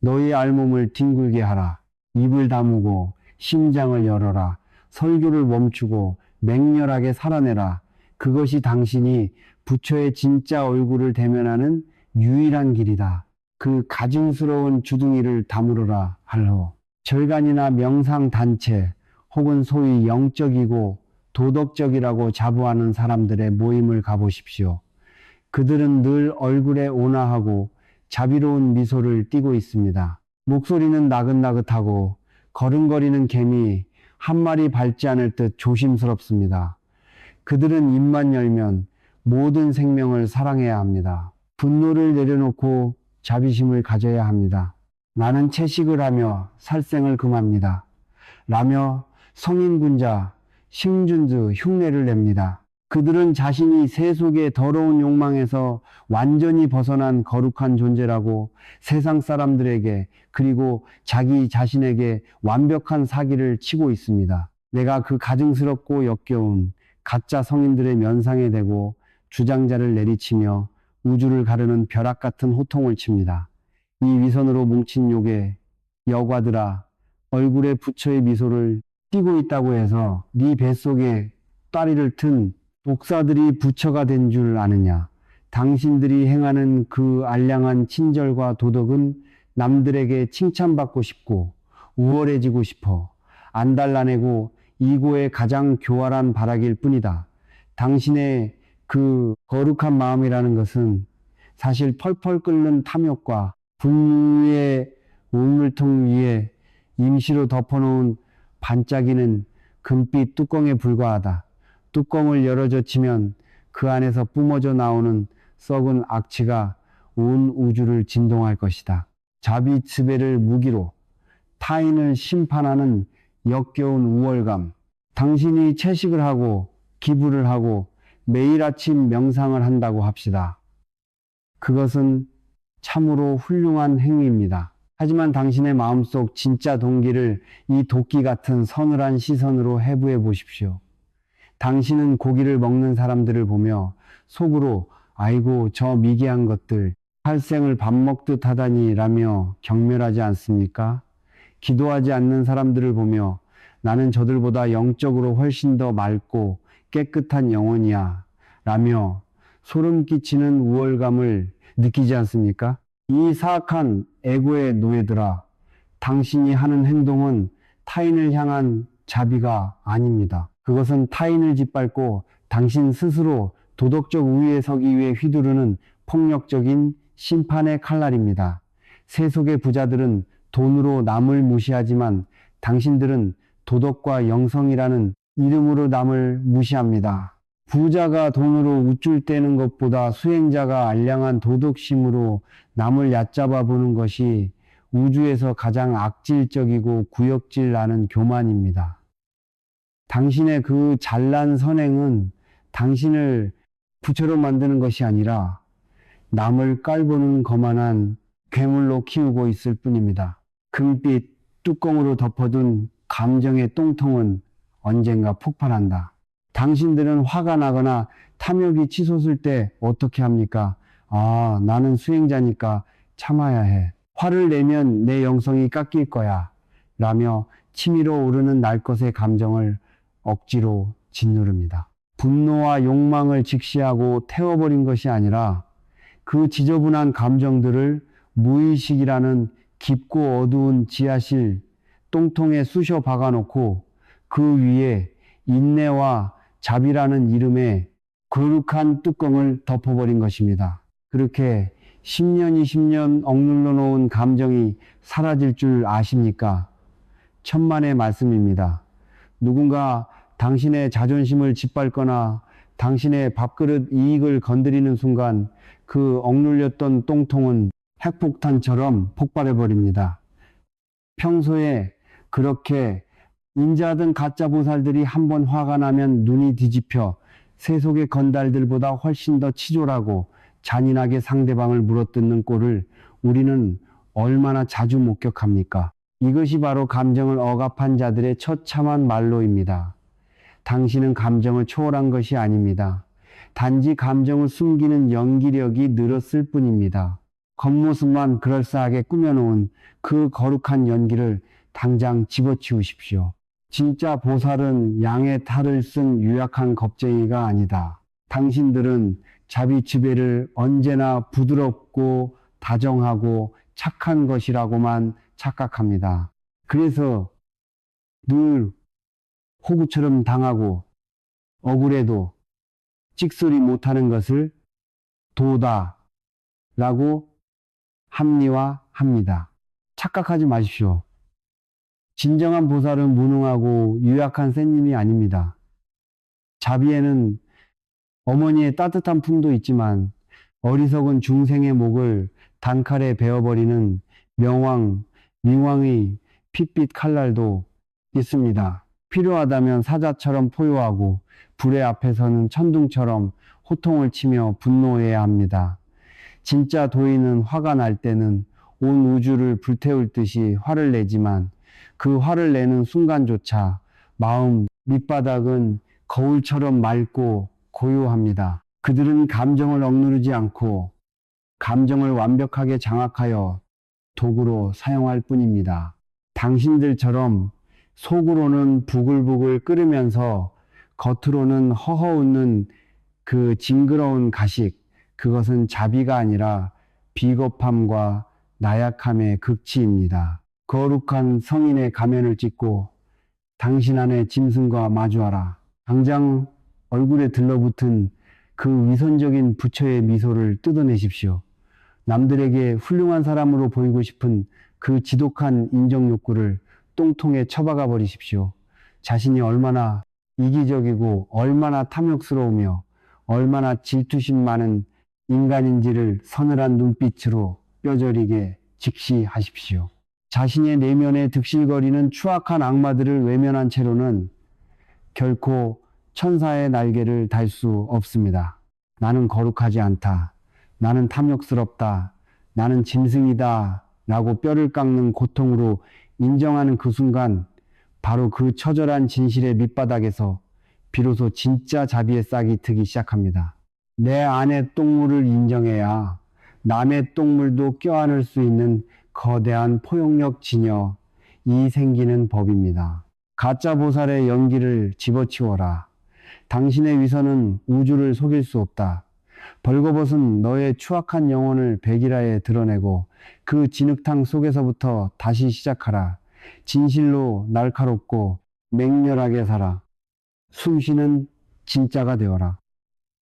너희 알몸을 뒹굴게 하라. 입을 다무고 심장을 열어라. 설교를 멈추고 맹렬하게 살아내라. 그것이 당신이 부처의 진짜 얼굴을 대면하는 유일한 길이다. 그 가증스러운 주둥이를 다물어라 할호. 절간이나 명상 단체 혹은 소위 영적이고 도덕적이라고 자부하는 사람들의 모임을 가보십시오. 그들은 늘 얼굴에 온화하고 자비로운 미소를 띠고 있습니다. 목소리는 나긋나긋하고 걸음거리는 개미 한 마리 밟지 않을 듯 조심스럽습니다. 그들은 입만 열면 모든 생명을 사랑해야 합니다. 분노를 내려놓고 자비심을 가져야 합니다. 나는 채식을 하며 살생을 금합니다. 라며 성인군자, 심준즈 흉내를 냅니다. 그들은 자신이 세속의 더러운 욕망에서 완전히 벗어난 거룩한 존재라고 세상 사람들에게 그리고 자기 자신에게 완벽한 사기를 치고 있습니다. 내가 그 가증스럽고 역겨운 가짜 성인들의 면상에 대고 주장자를 내리치며 우주를 가르는 벼락 같은 호통을 칩니다. 이 위선으로 뭉친 욕에 여과들아 얼굴에 부처의 미소를 띠고 있다고 해서 네 뱃속에 따리를 튼 독사들이 부처가 된 줄 아느냐. 당신들이 행하는 그 알량한 친절과 도덕은 남들에게 칭찬받고 싶고 우월해지고 싶어 안달나내고 이고의 가장 교활한 발악일 뿐이다. 당신의 그 거룩한 마음이라는 것은 사실 펄펄 끓는 탐욕과 분유의 우물통 위에 임시로 덮어놓은 반짝이는 금빛 뚜껑에 불과하다. 뚜껑을 열어젖히면 그 안에서 뿜어져 나오는 썩은 악취가 온 우주를 진동할 것이다. 자비츠베를 무기로 타인을 심판하는 역겨운 우월감. 당신이 채식을 하고 기부를 하고 매일 아침 명상을 한다고 합시다. 그것은 참으로 훌륭한 행위입니다. 하지만 당신의 마음속 진짜 동기를 이 도끼 같은 서늘한 시선으로 해부해 보십시오. 당신은 고기를 먹는 사람들을 보며 속으로 아이고 저 미개한 것들 살생을 밥 먹듯 하다니 라며 경멸하지 않습니까? 기도하지 않는 사람들을 보며 나는 저들보다 영적으로 훨씬 더 맑고 깨끗한 영혼이야 라며 소름 끼치는 우월감을 느끼지 않습니까? 이 사악한 에고의 노예들아, 당신이 하는 행동은 타인을 향한 자비가 아닙니다. 그것은 타인을 짓밟고 당신 스스로 도덕적 우위에 서기 위해 휘두르는 폭력적인 심판의 칼날입니다. 세속의 부자들은 돈으로 남을 무시하지만 당신들은 도덕과 영성이라는 이름으로 남을 무시합니다. 부자가 돈으로 우쭐대는 것보다 수행자가 알량한 도덕심으로 남을 얕잡아 보는 것이 우주에서 가장 악질적이고 구역질 나는 교만입니다. 당신의 그 잘난 선행은 당신을 부처로 만드는 것이 아니라 남을 깔보는 거만한 괴물로 키우고 있을 뿐입니다. 금빛 뚜껑으로 덮어둔 감정의 똥통은 언젠가 폭발한다. 당신들은 화가 나거나 탐욕이 치솟을 때 어떻게 합니까? 아, 나는 수행자니까 참아야 해. 화를 내면 내 영성이 깎일 거야. 라며 치밀어 오르는 날 것의 감정을 억지로 짓누릅니다. 분노와 욕망을 직시하고 태워버린 것이 아니라 그 지저분한 감정들을 무의식이라는 깊고 어두운 지하실 똥통에 쑤셔 박아놓고 그 위에 인내와 자비라는 이름의 거룩한 뚜껑을 덮어버린 것입니다. 그렇게 10년, 20년 억눌러 놓은 감정이 사라질 줄 아십니까? 천만의 말씀입니다. 누군가 당신의 자존심을 짓밟거나 당신의 밥그릇 이익을 건드리는 순간 그 억눌렸던 똥통은 핵폭탄처럼 폭발해버립니다. 평소에 그렇게 인자하던 가짜 보살들이 한번 화가 나면 눈이 뒤집혀 세속의 건달들보다 훨씬 더 치졸하고 잔인하게 상대방을 물어뜯는 꼴을 우리는 얼마나 자주 목격합니까? 이것이 바로 감정을 억압한 자들의 처참한 말로입니다. 당신은 감정을 초월한 것이 아닙니다. 단지 감정을 숨기는 연기력이 늘었을 뿐입니다. 겉모습만 그럴싸하게 꾸며놓은 그 거룩한 연기를 당장 집어치우십시오. 진짜 보살은 양의 탈을 쓴 유약한 겁쟁이가 아니다. 당신들은 자비 지배를 언제나 부드럽고 다정하고 착한 것이라고만 착각합니다. 그래서 늘 호구처럼 당하고 억울해도 찍소리 못하는 것을 도다라고 합리화합니다. 착각하지 마십시오. 진정한 보살은 무능하고 유약한 샌님이 아닙니다. 자비에는 어머니의 따뜻한 품도 있지만 어리석은 중생의 목을 단칼에 베어버리는 명왕의 핏빛 칼날도 있습니다. 필요하다면 사자처럼 포효하고 불의 앞에서는 천둥처럼 호통을 치며 분노해야 합니다. 진짜 도인은 화가 날 때는 온 우주를 불태울 듯이 화를 내지만 그 화를 내는 순간조차 마음 밑바닥은 거울처럼 맑고 고요합니다. 그들은 감정을 억누르지 않고 감정을 완벽하게 장악하여 도구로 사용할 뿐입니다. 당신들처럼 속으로는 부글부글 끓으면서 겉으로는 허허 웃는 그 징그러운 가식, 그것은 자비가 아니라 비겁함과 나약함의 극치입니다. 거룩한 성인의 가면을 찢고 당신 안에 짐승과 마주하라. 당장 얼굴에 들러붙은 그 위선적인 부처의 미소를 뜯어내십시오. 남들에게 훌륭한 사람으로 보이고 싶은 그 지독한 인정 욕구를 똥통에 처박아 버리십시오. 자신이 얼마나 이기적이고 얼마나 탐욕스러우며 얼마나 질투심 많은 인간인지를 서늘한 눈빛으로 뼈저리게 직시하십시오. 자신의 내면에 득실거리는 추악한 악마들을 외면한 채로는 결코 천사의 날개를 달 수 없습니다. 나는 거룩하지 않다. 나는 탐욕스럽다. 나는 짐승이다. 라고 뼈를 깎는 고통으로 인정하는 그 순간 바로 그 처절한 진실의 밑바닥에서 비로소 진짜 자비의 싹이 트기 시작합니다. 내 안의 똥물을 인정해야 남의 똥물도 껴안을 수 있는 거대한 포용력 진여이 생기는 법입니다. 가짜 보살의 연기를 집어치워라. 당신의 위선은 우주를 속일 수 없다. 벌거벗은 너의 추악한 영혼을 백일하에 드러내고 그 진흙탕 속에서부터 다시 시작하라. 진실로 날카롭고 맹렬하게 살아. 숨쉬는 진짜가 되어라.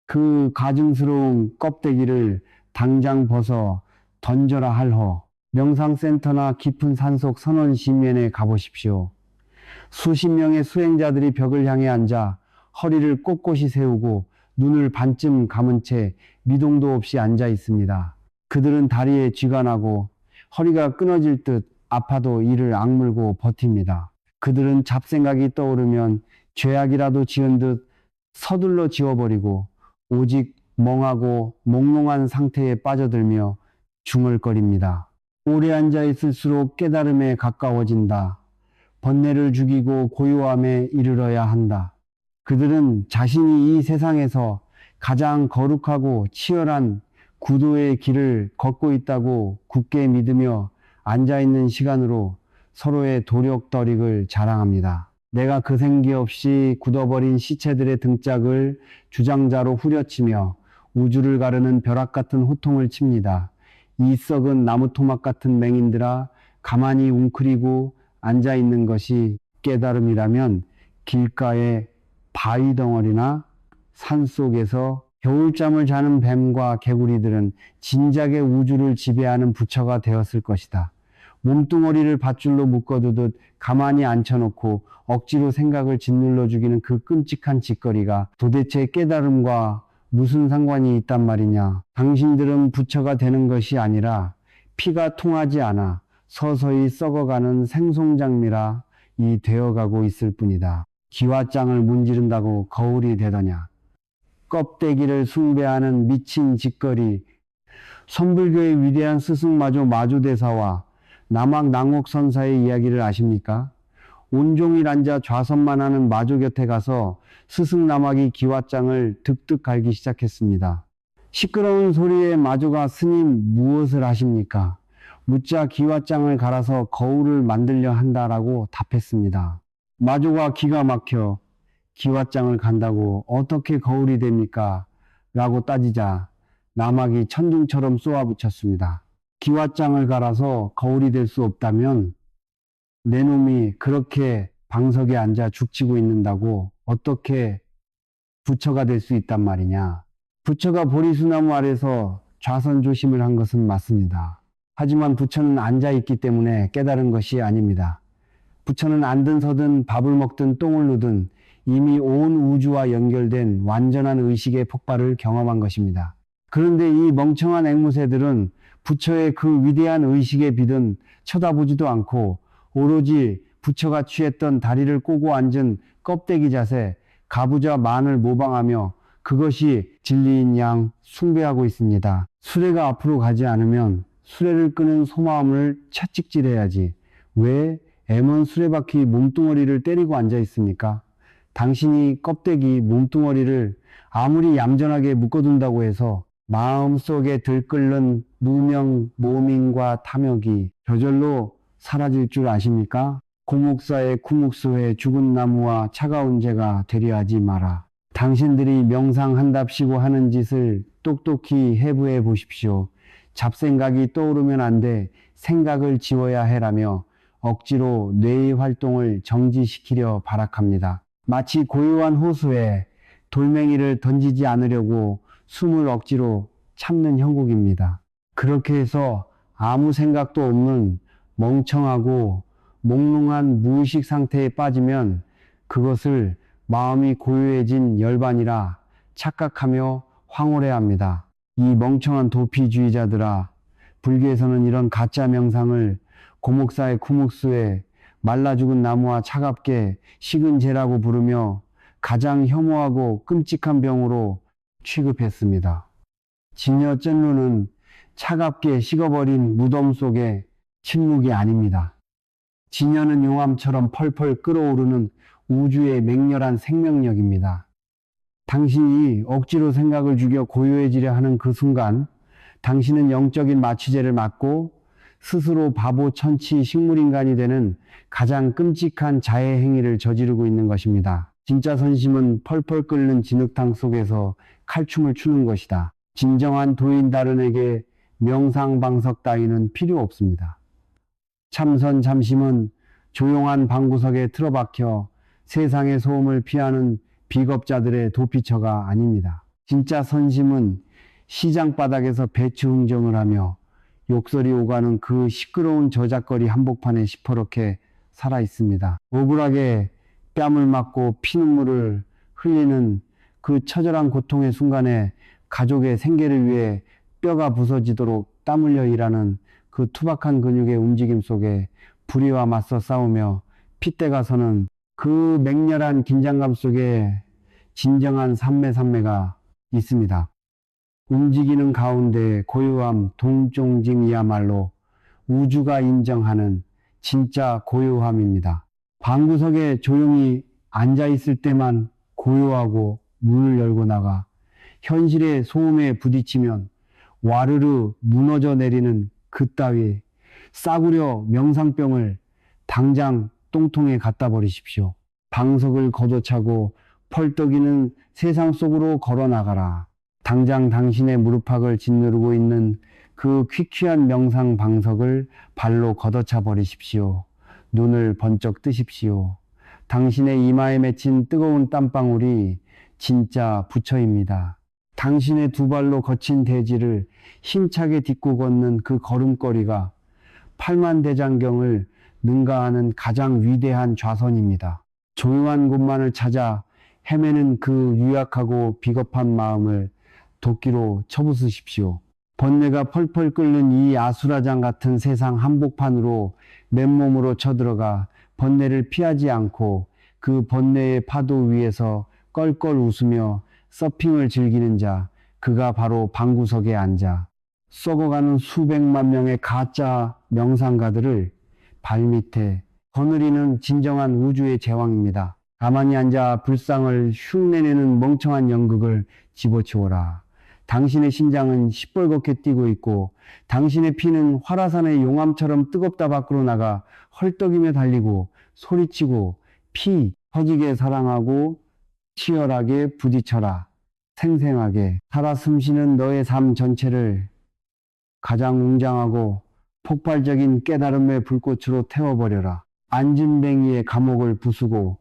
그 가증스러운 껍데기를 당장 벗어 던져라 할허. 명상센터나 깊은 산속 선원 심연에 가보십시오. 수십 명의 수행자들이 벽을 향해 앉아 허리를 꼿꼿이 세우고 눈을 반쯤 감은 채 미동도 없이 앉아 있습니다. 그들은 다리에 쥐가 나고 허리가 끊어질 듯 아파도 이를 악물고 버팁니다. 그들은 잡생각이 떠오르면 죄악이라도 지은 듯 서둘러 지워버리고 오직 멍하고 몽롱한 상태에 빠져들며 중얼거립니다. 오래 앉아 있을수록 깨달음에 가까워진다. 번뇌를 죽이고 고요함에 이르러야 한다. 그들은 자신이 이 세상에서 가장 거룩하고 치열한 구도의 길을 걷고 있다고 굳게 믿으며 앉아있는 시간으로 서로의 도력더릭을 자랑합니다. 내가 그 생기 없이 굳어버린 시체들의 등짝을 주장자로 후려치며 우주를 가르는 벼락 같은 호통을 칩니다. 이 썩은 나무 토막 같은 맹인들아, 가만히 웅크리고 앉아있는 것이 깨달음이라면 길가에 바위 덩어리나 산속에서 겨울잠을 자는 뱀과 개구리들은 진작에 우주를 지배하는 부처가 되었을 것이다. 몸뚱어리를 밧줄로 묶어두듯 가만히 앉혀놓고 억지로 생각을 짓눌러 죽이는 그 끔찍한 짓거리가 도대체 깨달음과 무슨 상관이 있단 말이냐. 당신들은 부처가 되는 것이 아니라 피가 통하지 않아 서서히 썩어가는 생송장미라 이 되어가고 있을 뿐이다. 기와장을 문지른다고 거울이 되더냐. 껍데기를 숭배하는 미친 짓거리. 선불교의 위대한 스승마조 마조대사와 남학낭옥선사의 이야기를 아십니까? 온종일 앉아 좌선만 하는 마조 곁에 가서 스승 남학이 기와장을 득득 갈기 시작했습니다. 시끄러운 소리에 마조가 스님 무엇을 하십니까? 묻자 기와장을 갈아서 거울을 만들려 한다라고 답했습니다. 마조가 기가 막혀 기와장을 간다고 어떻게 거울이 됩니까? 라고 따지자 남학이 천둥처럼 쏘아붙였습니다. 기와장을 갈아서 거울이 될 수 없다면 내 놈이 그렇게 방석에 앉아 죽치고 있는다고 어떻게 부처가 될 수 있단 말이냐. 부처가 보리수나무 아래서 좌선 조심을 한 것은 맞습니다. 하지만 부처는 앉아있기 때문에 깨달은 것이 아닙니다. 부처는 앉든 서든 밥을 먹든 똥을 누든 이미 온 우주와 연결된 완전한 의식의 폭발을 경험한 것입니다. 그런데 이 멍청한 앵무새들은 부처의 그 위대한 의식의 빛은 쳐다보지도 않고 오로지 부처가 취했던 다리를 꼬고 앉은 껍데기 자세, 가부좌 만을 모방하며 그것이 진리인 양 숭배하고 있습니다. 수레가 앞으로 가지 않으면 수레를 끄는 소마음을 채찍질해야지. 왜 애먼 수레바퀴 몸뚱어리를 때리고 앉아 있습니까? 당신이 껍데기 몸뚱어리를 아무리 얌전하게 묶어둔다고 해서 마음속에 들끓는 무명, 모민과 탐욕이 저절로 사라질 줄 아십니까? 고목사의 쿠묵스회 죽은 나무와 차가운 재가 되려하지 마라. 당신들이 명상한답시고 하는 짓을 똑똑히 해부해 보십시오. 잡생각이 떠오르면 안 돼 생각을 지워야 해라며 억지로 뇌의 활동을 정지시키려 발악합니다. 마치 고요한 호수에 돌멩이를 던지지 않으려고 숨을 억지로 참는 형국입니다. 그렇게 해서 아무 생각도 없는 멍청하고 몽롱한 무의식 상태에 빠지면 그것을 마음이 고요해진 열반이라 착각하며 황홀해합니다. 이 멍청한 도피주의자들아, 불교에서는 이런 가짜 명상을 고목사의 쿠묵스에 말라 죽은 나무와 차갑게 식은 재라고 부르며 가장 혐오하고 끔찍한 병으로 취급했습니다. 진여 쩐루는 차갑게 식어버린 무덤 속의 침묵이 아닙니다. 진여는 용암처럼 펄펄 끓어오르는 우주의 맹렬한 생명력입니다. 당신이 억지로 생각을 죽여 고요해지려 하는 그 순간 당신은 영적인 마취제를 맞고 스스로 바보 천치 식물인간이 되는 가장 끔찍한 자해 행위를 저지르고 있는 것입니다. 진짜 선심은 펄펄 끓는 진흙탕 속에서 칼춤을 추는 것이다. 진정한 도인다른에게 명상방석 따위는 필요 없습니다. 참선 잠심은 조용한 방구석에 틀어박혀 세상의 소음을 피하는 비겁자들의 도피처가 아닙니다. 진짜 선심은 시장 바닥에서 배추 흥정을 하며 욕설이 오가는 그 시끄러운 저작거리 한복판에 시퍼렇게 살아 있습니다. 억울하게 뺨을 맞고 피눈물을 흘리는 그 처절한 고통의 순간에 가족의 생계를 위해 뼈가 부서지도록 땀 흘려 일하는 그 투박한 근육의 움직임 속에 불의와 맞서 싸우며 핏대가 서는 그 맹렬한 긴장감 속에 진정한 삼매삼매가 있습니다. 움직이는 가운데 고요함 동종징이야말로 우주가 인정하는 진짜 고요함입니다. 방구석에 조용히 앉아있을 때만 고요하고 문을 열고 나가 현실의 소음에 부딪히면 와르르 무너져 내리는 그따위 싸구려 명상병을 당장 똥통에 갖다 버리십시오. 방석을 걷어차고 펄떡이는 세상 속으로 걸어나가라. 당장 당신의 무릎팍을 짓누르고 있는 그 퀴퀴한 명상 방석을 발로 걷어차 버리십시오. 눈을 번쩍 뜨십시오. 당신의 이마에 맺힌 뜨거운 땀방울이 진짜 부처입니다. 당신의 두 발로 거친 대지를 힘차게 딛고 걷는 그 걸음걸이가 팔만대장경을 능가하는 가장 위대한 좌선입니다. 조용한 곳만을 찾아 헤매는 그 유약하고 비겁한 마음을 도끼로 쳐부수십시오. 번뇌가 펄펄 끓는 이 아수라장 같은 세상 한복판으로 맨몸으로 쳐들어가 번뇌를 피하지 않고 그 번뇌의 파도 위에서 껄껄 웃으며 서핑을 즐기는 자, 그가 바로 방구석에 앉아 썩어가는 수백만 명의 가짜 명상가들을 발밑에 거느리는 진정한 우주의 제왕입니다. 가만히 앉아 불상을 흉내내는 멍청한 연극을 집어치워라. 당신의 심장은 시뻘겋게 뛰고 있고 당신의 피는 화라산의 용암처럼 뜨겁다 밖으로 나가 헐떡이며 달리고 소리치고 피 터지게 사랑하고 치열하게 부딪혀라. 생생하게 살아 숨쉬는 너의 삶 전체를 가장 웅장하고 폭발적인 깨달음의 불꽃으로 태워버려라. 안진뱅이의 감옥을 부수고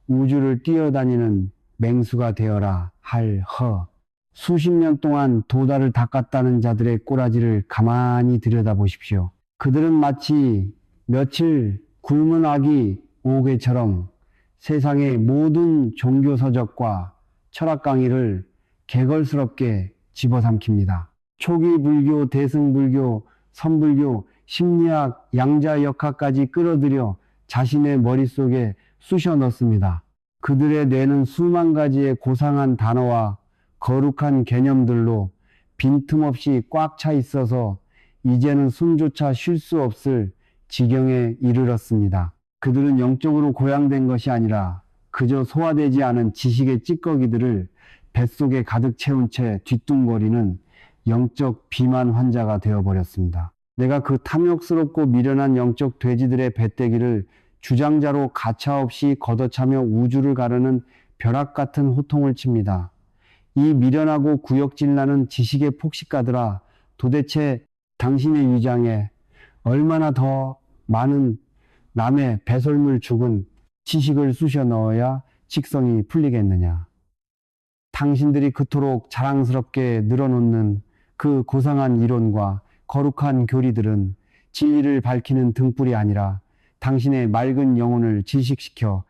우주를 뛰어다니는 맹수가 되어라. 할허. 수십 년 동안 도다를 닦았다는 자들의 꼬라지를 가만히 들여다보십시오. 그들은 마치 며칠 굶은 아기 오개처럼 세상의 모든 종교 서적과 철학 강의를 개걸스럽게 집어삼킵니다. 초기 불교, 대승불교, 선불교, 심리학, 양자역학까지 끌어들여 자신의 머릿속에 쑤셔 넣습니다. 그들의 뇌는 수만 가지의 고상한 단어와 거룩한 개념들로 빈틈없이 꽉 차 있어서 이제는 숨조차 쉴 수 없을 지경에 이르렀습니다. 그들은 영적으로 고양된 것이 아니라 그저 소화되지 않은 지식의 찌꺼기들을 뱃속에 가득 채운 채 뒤뚱거리는 영적 비만 환자가 되어버렸습니다. 내가 그 탐욕스럽고 미련한 영적 돼지들의 배때기를 주장자로 가차없이 걷어차며 우주를 가르는 벼락 같은 호통을 칩니다. 이 미련하고 구역질나는 지식의 폭식가들아, 도대체 당신의 위장에 얼마나 더 많은 남의 배설물 죽은 지식을 쑤셔 넣어야 직성이 풀리겠느냐. 당신들이 그토록 자랑스럽게 늘어놓는 그 고상한 이론과 거룩한 교리들은 진리를 밝히는 등불이 아니라 당신의 맑은 영혼을 질식시켜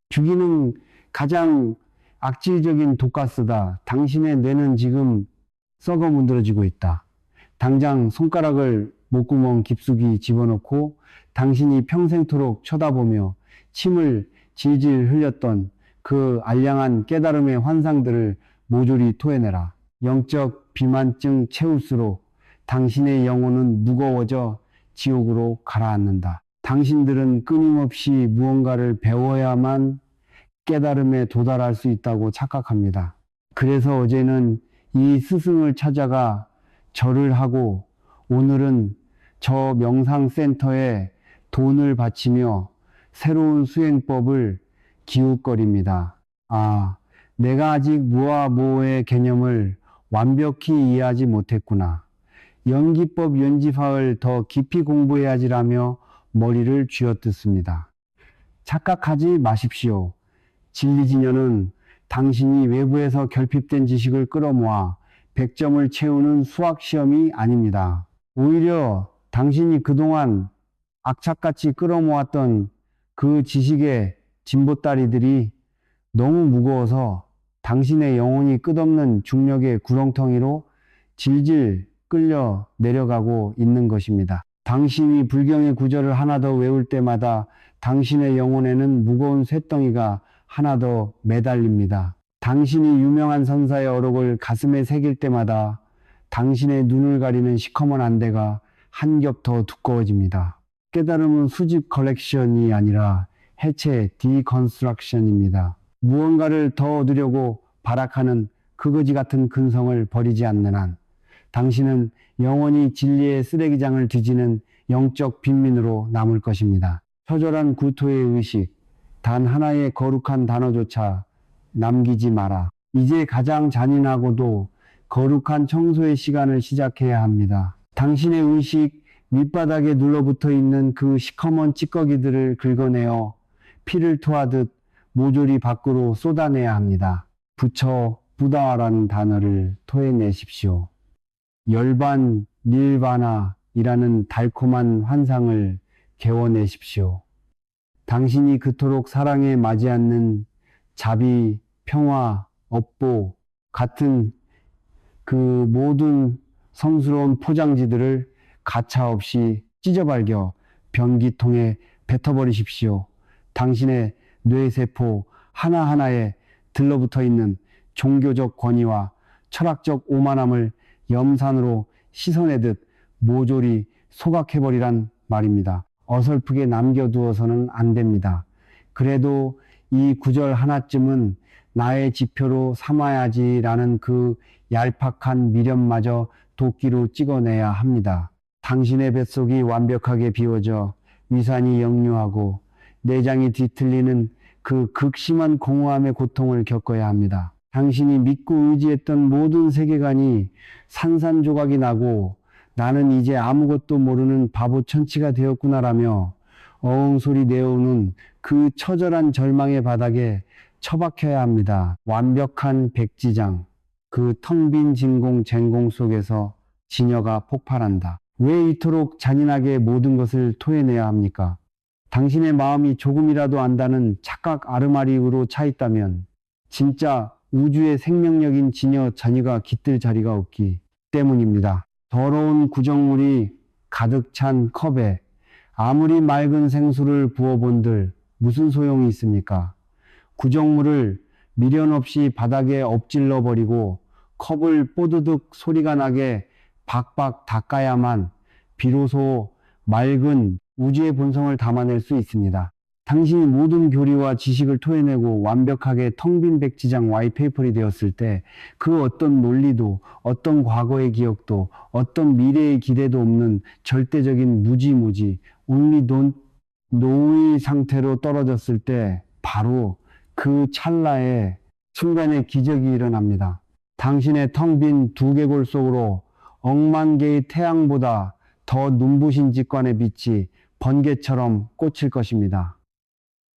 죽이는 가장 악질적인 독가스다. 당신의 뇌는 지금 썩어 문드러지고 있다. 당장 손가락을 목구멍 깊숙이 집어넣고 당신이 평생토록 쳐다보며 침을 질질 흘렸던 그 알량한 깨달음의 환상들을 모조리 토해내라. 영적 비만증 채울수록 당신의 영혼은 무거워져 지옥으로 가라앉는다. 당신들은 끊임없이 무언가를 배워야만 깨달음에 도달할 수 있다고 착각합니다. 그래서 어제는 이 스승을 찾아가 절을 하고 오늘은 저 명상센터에 돈을 바치며 새로운 수행법을 기웃거립니다. 아, 내가 아직 무아무오의 개념을 완벽히 이해하지 못했구나. 연기법 연지파를 더 깊이 공부해야지라며 머리를 쥐어뜯습니다. 착각하지 마십시오. 진리진여는 당신이 외부에서 결핍된 지식을 끌어모아 100점을 채우는 수학시험이 아닙니다. 오히려 당신이 그동안 악착같이 끌어모았던 그 지식의 진보다리들이 너무 무거워서 당신의 영혼이 끝없는 중력의 구렁텅이로 질질 끌려 내려가고 있는 것입니다. 당신이 불경의 구절을 하나 더 외울 때마다 당신의 영혼에는 무거운 쇳덩이가 하나 더 매달립니다. 당신이 유명한 선사의 어록을 가슴에 새길 때마다 당신의 눈을 가리는 시커먼 안대가 한 겹 더 두꺼워집니다. 깨달음은 수집 컬렉션이 아니라 해체 디컨스트럭션입니다. 무언가를 더 얻으려고 발악하는 그거지 같은 근성을 버리지 않는 한 당신은 영원히 진리의 쓰레기장을 뒤지는 영적 빈민으로 남을 것입니다. 처절한 구토의 의식, 단 하나의 거룩한 단어조차 남기지 마라. 이제 가장 잔인하고도 거룩한 청소의 시간을 시작해야 합니다. 당신의 의식 밑바닥에 눌러붙어 있는 그 시커먼 찌꺼기들을 긁어내어 피를 토하듯 모조리 밖으로 쏟아내야 합니다. 부처 부다라는 단어를 토해내십시오. 열반 닐바나이라는 달콤한 환상을 개워내십시오. 당신이 그토록 사랑에 맞지 않는 자비, 평화, 업보 같은 그 모든 성스러운 포장지들을 가차없이 찢어발겨 변기통에 뱉어버리십시오. 당신의 뇌세포 하나하나에 들러붙어 있는 종교적 권위와 철학적 오만함을 염산으로 씻어내듯 모조리 소각해버리란 말입니다. 어설프게 남겨두어서는 안 됩니다. 그래도 이 구절 하나쯤은 나의 지표로 삼아야지라는 그 얄팍한 미련마저 도끼로 찍어내야 합니다. 당신의 뱃속이 완벽하게 비워져 위산이 역류하고 내장이 뒤틀리는 그 극심한 공허함의 고통을 겪어야 합니다. 당신이 믿고 의지했던 모든 세계관이 산산조각이 나고 나는 이제 아무것도 모르는 바보 천치가 되었구나라며 어흥 소리 내어오는 그 처절한 절망의 바닥에 처박혀야 합니다. 완벽한 백지장, 그 텅 빈 진공 쟁공 속에서 진여가 폭발한다. 왜 이토록 잔인하게 모든 것을 토해내야 합니까? 당신의 마음이 조금이라도 안다는 착각 아르마리으로 차 있다면 진짜 우주의 생명력인 진여 잔이가 깃들 자리가 없기 때문입니다. 더러운 구정물이 가득 찬 컵에 아무리 맑은 생수를 부어본들 무슨 소용이 있습니까? 구정물을 미련 없이 바닥에 엎질러 버리고 컵을 뽀드득 소리가 나게 박박 닦아야만 비로소 맑은 우주의 본성을 담아낼 수 있습니다. 당신이 모든 교리와 지식을 토해내고 완벽하게 텅 빈 백지장 와이페이퍼이 되었을 때 그 어떤 논리도 어떤 과거의 기억도 어떤 미래의 기대도 없는 절대적인 무지무지 only don't know의 상태로 떨어졌을 때 바로 그 찰나에 순간에 기적이 일어납니다. 당신의 텅 빈 두개골 속으로 억만 개의 태양보다 더 눈부신 직관의 빛이 번개처럼 꽂힐 것입니다.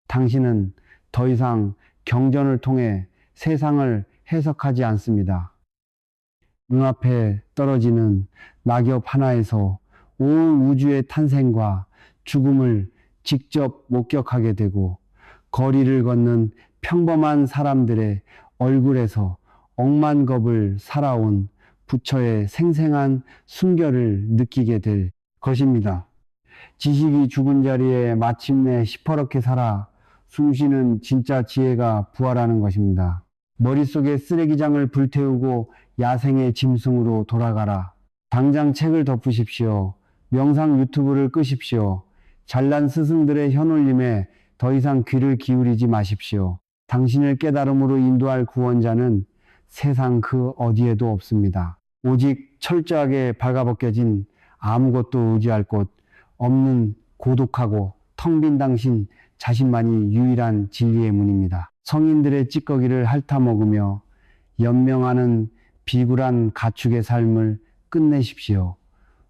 당신은 더 이상 경전을 통해 세상을 해석하지 않습니다. 눈앞에 떨어지는 낙엽 하나에서 온 우주의 탄생과 죽음을 직접 목격하게 되고 거리를 걷는 평범한 사람들의 얼굴에서 억만 겁을 살아온 부처의 생생한 순결을 느끼게 될 것입니다. 지식이 죽은 자리에 마침내 시퍼렇게 살아 숨쉬는 진짜 지혜가 부활하는 것입니다. 머릿속에 쓰레기장을 불태우고 야생의 짐승으로 돌아가라. 당장 책을 덮으십시오. 명상 유튜브를 끄십시오. 잘난 스승들의 현올림에 더 이상 귀를 기울이지 마십시오. 당신을 깨달음으로 인도할 구원자는 세상 그 어디에도 없습니다. 오직 철저하게 발가벗겨진 아무것도 의지할 곳 없는 고독하고 텅 빈 당신 자신만이 유일한 진리의 문입니다. 성인들의 찌꺼기를 핥아먹으며 연명하는 비굴한 가축의 삶을 끝내십시오.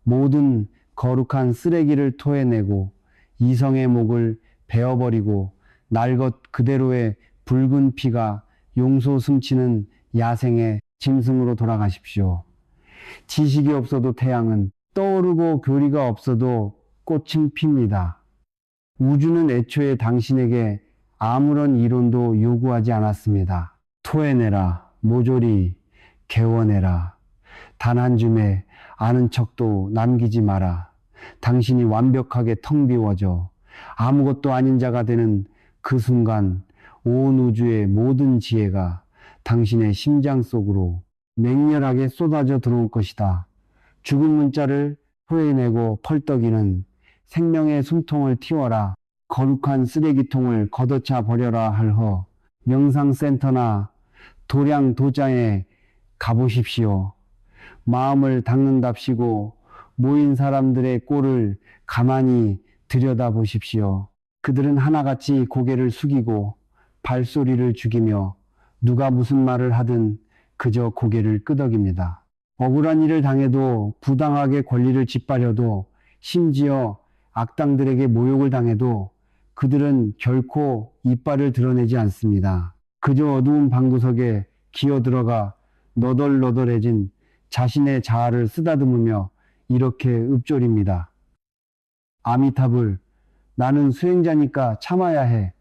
모든 거룩한 쓰레기를 토해내고 이성의 목을 베어버리고 날 것 그대로의 붉은 피가 용소 숨치는 야생의 짐승으로 돌아가십시오. 지식이 없어도 태양은 떠오르고 교리가 없어도 꽃은 핍니다. 우주는 애초에 당신에게 아무런 이론도 요구하지 않았습니다. 토해내라, 모조리 개워내라. 단 한 줌의 아는 척도 남기지 마라. 당신이 완벽하게 텅 비워져 아무것도 아닌 자가 되는 그 순간 온 우주의 모든 지혜가 당신의 심장 속으로 맹렬하게 쏟아져 들어올 것이다. 죽은 문자를 토해내고 펄떡이는 생명의 숨통을 틔워라. 거룩한 쓰레기통을 걷어차 버려라 할허. 명상센터나 도량도장에 가보십시오. 마음을 닦는답시고 모인 사람들의 꼴을 가만히 들여다보십시오. 그들은 하나같이 고개를 숙이고 발소리를 죽이며 누가 무슨 말을 하든 그저 고개를 끄덕입니다. 억울한 일을 당해도 부당하게 권리를 짓밟려도 심지어 악당들에게 모욕을 당해도 그들은 결코 이빨을 드러내지 않습니다. 그저 어두운 방구석에 기어들어가 너덜너덜해진 자신의 자아를 쓰다듬으며 이렇게 읊조립니다. 아미타불, 나는 수행자니까 참아야 해.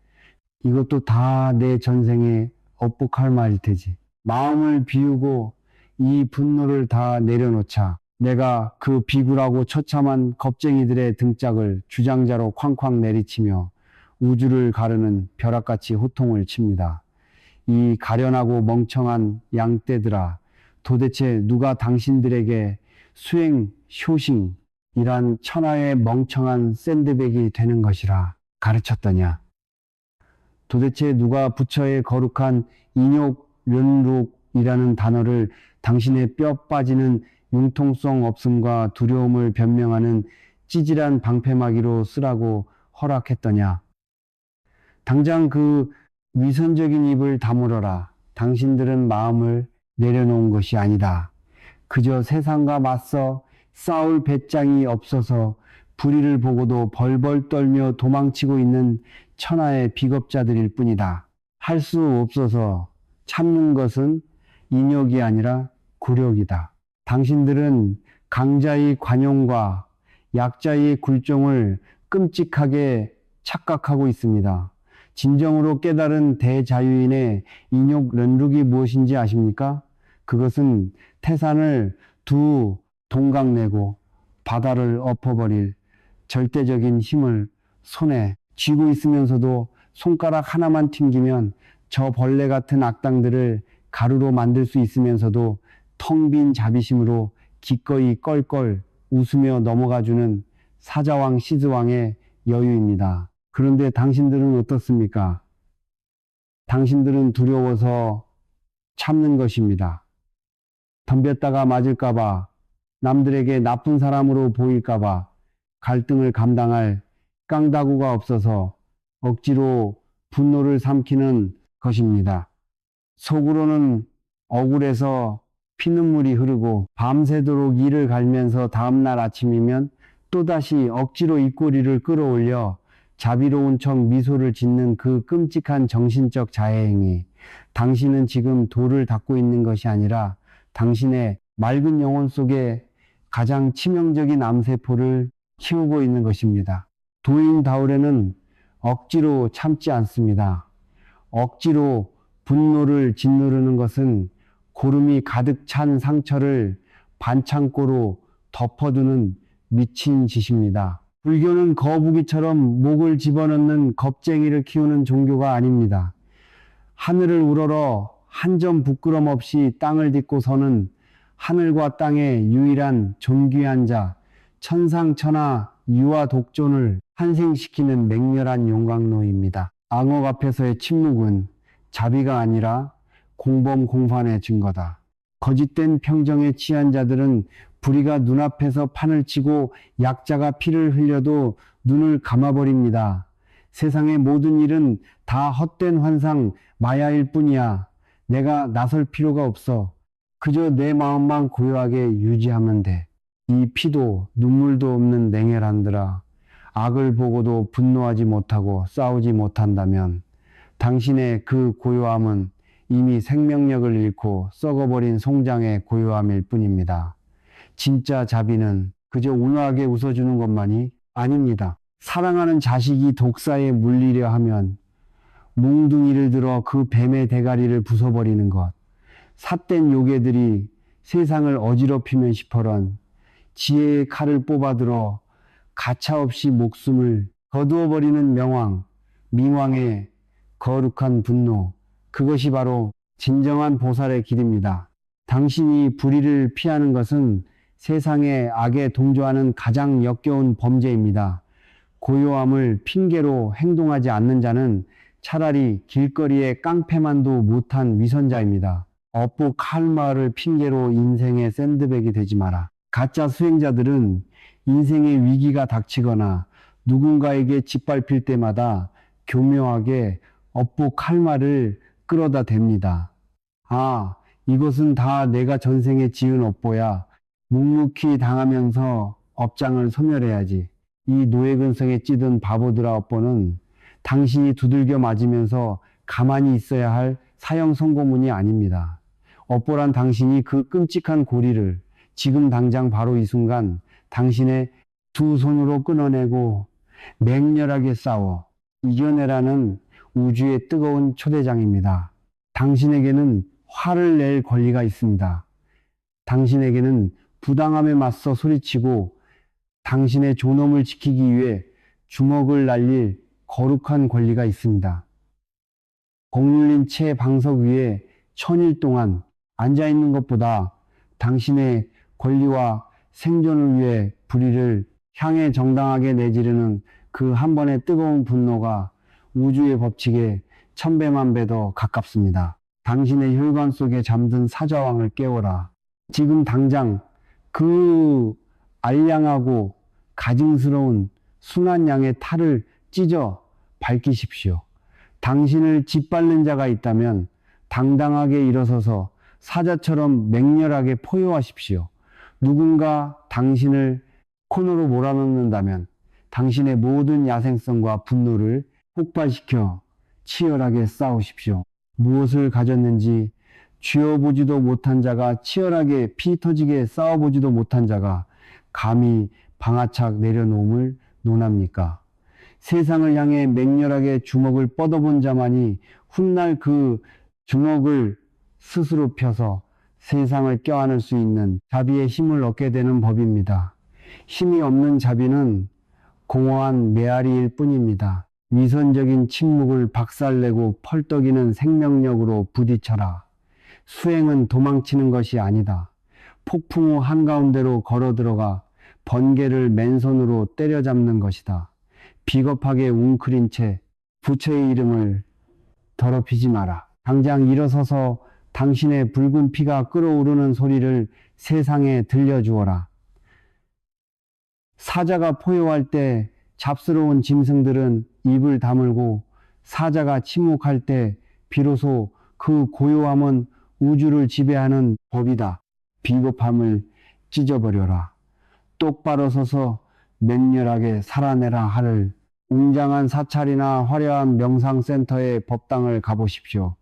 이것도 다 내 전생에 업복할 말일 테지. 마음을 비우고 이 분노를 다 내려놓자. 내가 그 비굴하고 처참한 겁쟁이들의 등짝을 주장자로 쾅쾅 내리치며 우주를 가르는 벼락같이 호통을 칩니다. 이 가련하고 멍청한 양떼들아, 도대체 누가 당신들에게 수행 효싱이란 천하의 멍청한 샌드백이 되는 것이라 가르쳤더냐? 도대체 누가 부처의 거룩한 인욕련룩이라는 단어를 당신의 뼈 빠지는 융통성 없음과 두려움을 변명하는 찌질한 방패막이로 쓰라고 허락했더냐? 당장 그 위선적인 입을 다물어라. 당신들은 마음을 내려놓은 것이 아니다. 그저 세상과 맞서 싸울 배짱이 없어서 불의를 보고도 벌벌 떨며 도망치고 있는 천하의 비겁자들일 뿐이다. 할 수 없어서 참는 것은 인욕이 아니라 굴욕이다. 당신들은 강자의 관용과 약자의 굴종을 끔찍하게 착각하고 있습니다. 진정으로 깨달은 대자유인의 인욕련룩이 무엇인지 아십니까? 그것은 태산을 두 동강 내고 바다를 엎어버릴 절대적인 힘을 손에 쥐고 있으면서도 손가락 하나만 튕기면 저 벌레 같은 악당들을 가루로 만들 수 있으면서도 텅 빈 자비심으로 기꺼이 껄껄 웃으며 넘어가주는 사자왕 시즈왕의 여유입니다. 그런데 당신들은 어떻습니까? 당신들은 두려워서 참는 것입니다. 덤볐다가 맞을까봐, 남들에게 나쁜 사람으로 보일까봐 갈등을 감당할 깡다구가 없어서 억지로 분노를 삼키는 것입니다. 속으로는 억울해서 피눈물이 흐르고 밤새도록 이를 갈면서 다음날 아침이면 또다시 억지로 입꼬리를 끌어올려 자비로운 척 미소를 짓는 그 끔찍한 정신적 자해행위. 당신은 지금 돌을 닦고 있는 것이 아니라 당신의 맑은 영혼 속에 가장 치명적인 암세포를 키우고 있는 것입니다. 도인 다울에는 억지로 참지 않습니다. 억지로 분노를 짓누르는 것은 고름이 가득 찬 상처를 반창고로 덮어두는 미친 짓입니다. 불교는 거북이처럼 목을 집어넣는 겁쟁이를 키우는 종교가 아닙니다. 하늘을 우러러 한 점 부끄럼 없이 땅을 딛고 서는 하늘과 땅의 유일한 존귀한 자, 천상천하 유아 독존을 환생시키는 맹렬한 용광로입니다. 악업 앞에서의 침묵은 자비가 아니라 공범 공판의 증거다. 거짓된 평정에 취한 자들은 불의가 눈앞에서 판을 치고 약자가 피를 흘려도 눈을 감아버립니다. 세상의 모든 일은 다 헛된 환상, 마야일 뿐이야. 내가 나설 필요가 없어. 그저 내 마음만 고요하게 유지하면 돼. 이 피도 눈물도 없는 냉혈한들아. 악을 보고도 분노하지 못하고 싸우지 못한다면 당신의 그 고요함은 이미 생명력을 잃고 썩어버린 송장의 고요함일 뿐입니다. 진짜 자비는 그저 온화하게 웃어주는 것만이 아닙니다. 사랑하는 자식이 독사에 물리려 하면 몽둥이를 들어 그 뱀의 대가리를 부숴버리는 것. 삿된 요괴들이 세상을 어지럽히면 싶어런 지혜의 칼을 뽑아들어 가차없이 목숨을 거두어버리는 명왕,冥왕의 거룩한 분노. 그것이 바로 진정한 보살의 길입니다. 당신이 불의를 피하는 것은 세상의 악에 동조하는 가장 역겨운 범죄입니다. 고요함을 핑계로 행동하지 않는 자는 차라리 길거리에 깡패만도 못한 위선자입니다. 업보 칼마를 핑계로 인생의 샌드백이 되지 마라. 가짜 수행자들은 인생의 위기가 닥치거나 누군가에게 짓밟힐 때마다 교묘하게 업보 칼마를 끌어다 댑니다. 아, 이것은 다 내가 전생에 지은 업보야. 묵묵히 당하면서 업장을 소멸해야지. 이 노예근성에 찌든 바보들아 업보는 당신이 두들겨 맞으면서 가만히 있어야 할 사형 선고문이 아닙니다. 업보란 당신이 그 끔찍한 고리를 지금 당장 바로 이 순간 당신의 두 손으로 끊어내고 맹렬하게 싸워 이겨내라는 우주의 뜨거운 초대장입니다. 당신에게는 화를 낼 권리가 있습니다. 당신에게는 부당함에 맞서 소리치고 당신의 존엄을 지키기 위해 주먹을 날릴 거룩한 권리가 있습니다. 공눌린 채 방석 위에 천일 동안 앉아있는 것보다 당신의 권리와 생존을 위해 불의를 향해 정당하게 내지르는 그 한 번의 뜨거운 분노가 우주의 법칙에 천배만 배 더 가깝습니다. 당신의 혈관 속에 잠든 사자왕을 깨워라. 지금 당장 그 알량하고 가증스러운 순한 양의 탈을 찢어 밝히십시오. 당신을 짓밟는 자가 있다면 당당하게 일어서서 사자처럼 맹렬하게 포효하십시오. 누군가 당신을 코너로 몰아넣는다면 당신의 모든 야생성과 분노를 폭발시켜 치열하게 싸우십시오. 무엇을 가졌는지 쥐어보지도 못한 자가 치열하게 피 터지게 싸워보지도 못한 자가 감히 방아착 내려놓음을 논합니까? 세상을 향해 맹렬하게 주먹을 뻗어본 자만이 훗날 그 주먹을 스스로 펴서 세상을 껴안을 수 있는 자비의 힘을 얻게 되는 법입니다. 힘이 없는 자비는 공허한 메아리일 뿐입니다. 위선적인 침묵을 박살내고 펄떡이는 생명력으로 부딪혀라. 수행은 도망치는 것이 아니다. 폭풍 후 한가운데로 걸어 들어가 번개를 맨손으로 때려잡는 것이다. 비겁하게 웅크린 채 부처의 이름을 더럽히지 마라. 당장 일어서서 당신의 붉은 피가 끓어오르는 소리를 세상에 들려주어라. 사자가 포효할 때 잡스러운 짐승들은 입을 다물고 사자가 침묵할 때 비로소 그 고요함은 우주를 지배하는 법이다. 비겁함을 찢어버려라. 똑바로 서서 맹렬하게 살아내라 하를 웅장한 사찰이나 화려한 명상센터의 법당을 가보십시오.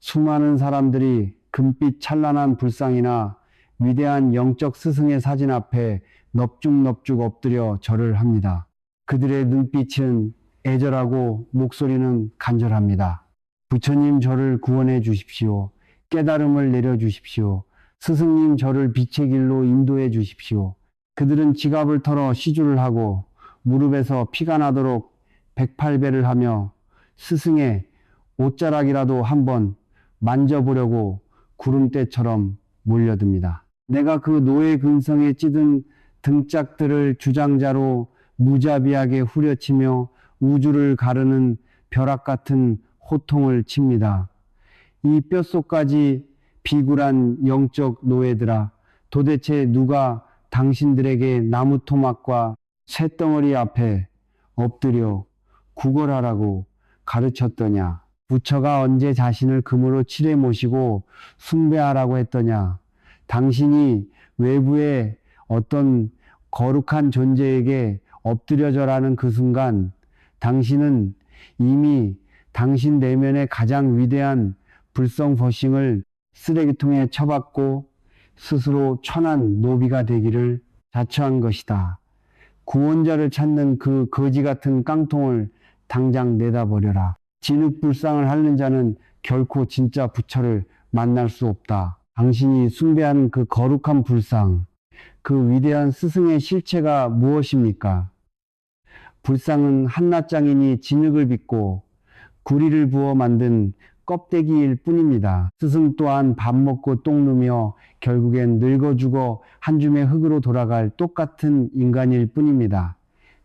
수많은 사람들이 금빛 찬란한 불상이나 위대한 영적 스승의 사진 앞에 넙죽넙죽 엎드려 절을 합니다. 그들의 눈빛은 애절하고 목소리는 간절합니다. 부처님 저를 구원해 주십시오. 깨달음을 내려주십시오. 스승님 저를 빛의 길로 인도해 주십시오. 그들은 지갑을 털어 시주를 하고 무릎에서 피가 나도록 108배를 하며 스승의 옷자락이라도 한번 만져보려고 구름대처럼 몰려듭니다. 내가 그 노예 근성에 찌든 등짝들을 주장자로 무자비하게 후려치며 우주를 가르는 벼락 같은 호통을 칩니다. 이 뼛속까지 비굴한 영적 노예들아, 도대체 누가 당신들에게 나무 토막과 쇳덩어리 앞에 엎드려 구걸하라고 가르쳤더냐? 부처가 언제 자신을 금으로 칠해 모시고 숭배하라고 했더냐? 당신이 외부의 어떤 거룩한 존재에게 엎드려져라는 그 순간 당신은 이미 당신 내면의 가장 위대한 불성버싱을 쓰레기통에 처박고 스스로 천한 노비가 되기를 자처한 것이다. 구원자를 찾는 그 거지 같은 깡통을 당장 내다버려라. 진흙불상을 핥는 자는 결코 진짜 부처를 만날 수 없다. 당신이 숭배하는 그 거룩한 불상, 그 위대한 스승의 실체가 무엇입니까? 불상은 한낱장이니 진흙을 빚고 구리를 부어 만든 껍데기일 뿐입니다. 스승 또한 밥 먹고 똥 누며 결국엔 늙어 죽어 한 줌의 흙으로 돌아갈 똑같은 인간일 뿐입니다.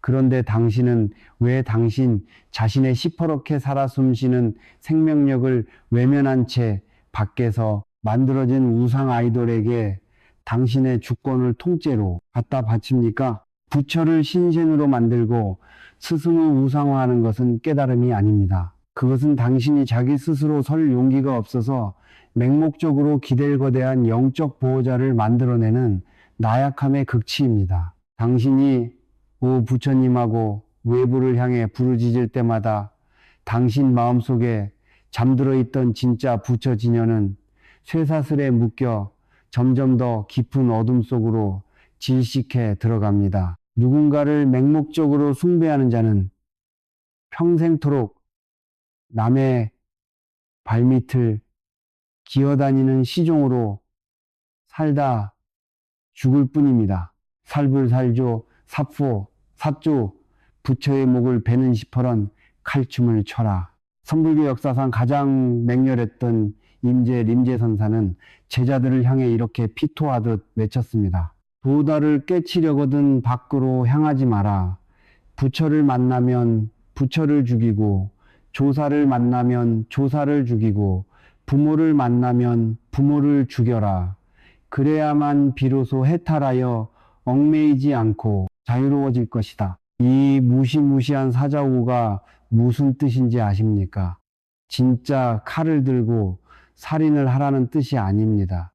그런데 당신은 왜 당신 자신의 시퍼렇게 살아 숨쉬는 생명력을 외면한 채 밖에서 만들어진 우상 아이돌에게 당신의 주권을 통째로 갖다 바칩니까? 부처를 신신으로 만들고 스승을 우상화하는 것은 깨달음이 아닙니다. 그것은 당신이 자기 스스로 설 용기가 없어서 맹목적으로 기댈거대한 영적 보호자를 만들어내는 나약함의 극치입니다. 당신이 오 부처님하고 외부를 향해 부르짖을 때마다 당신 마음속에 잠들어 있던 진짜 부처 진여는 쇠사슬에 묶여 점점 더 깊은 어둠 속으로 질식해 들어갑니다. 누군가를 맹목적으로 숭배하는 자는 평생토록 남의 발밑을 기어다니는 시종으로 살다 죽을 뿐입니다. 살불살조, 삽포, 삿조, 부처의 목을 베는 시퍼런 칼춤을 춰라. 선불교 역사상 가장 맹렬했던 림제선사는 제자들을 향해 이렇게 피토하듯 외쳤습니다. 도다를 깨치려거든 밖으로 향하지 마라. 부처를 만나면 부처를 죽이고, 조사를 만나면 조사를 죽이고, 부모를 만나면 부모를 죽여라. 그래야만 비로소 해탈하여 얽매이지 않고 자유로워질 것이다. 이 무시무시한 사자오가 무슨 뜻인지 아십니까? 진짜 칼을 들고 살인을 하라는 뜻이 아닙니다.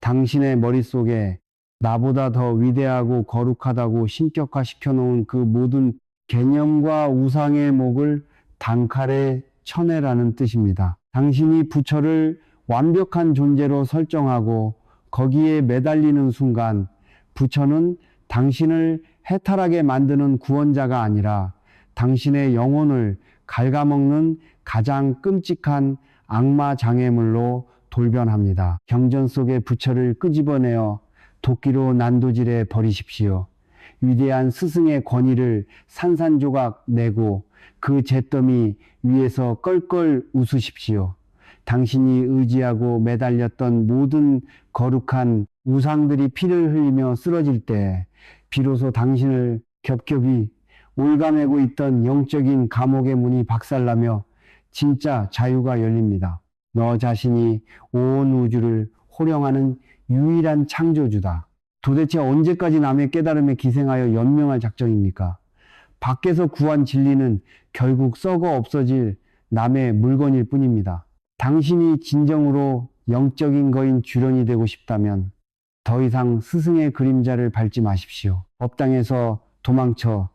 당신의 머릿속에 나보다 더 위대하고 거룩하다고 신격화시켜 놓은 그 모든 개념과 우상의 목을 단칼에 쳐내라는 뜻입니다. 당신이 부처를 완벽한 존재로 설정하고 거기에 매달리는 순간 부처는 당신을 해탈하게 만드는 구원자가 아니라 당신의 영혼을 갉아먹는 가장 끔찍한 악마 장애물로 돌변합니다. 경전 속의 부처를 끄집어내어 도끼로 난도질해 버리십시오. 위대한 스승의 권위를 산산조각 내고 그 잿더미 위에서 껄껄 웃으십시오. 당신이 의지하고 매달렸던 모든 거룩한 우상들이 피를 흘리며 쓰러질 때 비로소 당신을 겹겹이 올가매고 있던 영적인 감옥의 문이 박살나며 진짜 자유가 열립니다. 너 자신이 온 우주를 호령하는 유일한 창조주다. 도대체 언제까지 남의 깨달음에 기생하여 연명할 작정입니까? 밖에서 구한 진리는 결국 썩어 없어질 남의 물건일 뿐입니다. 당신이 진정으로 영적인 거인 주련이 되고 싶다면 더 이상 스승의 그림자를 밟지 마십시오. 법당에서 도망쳐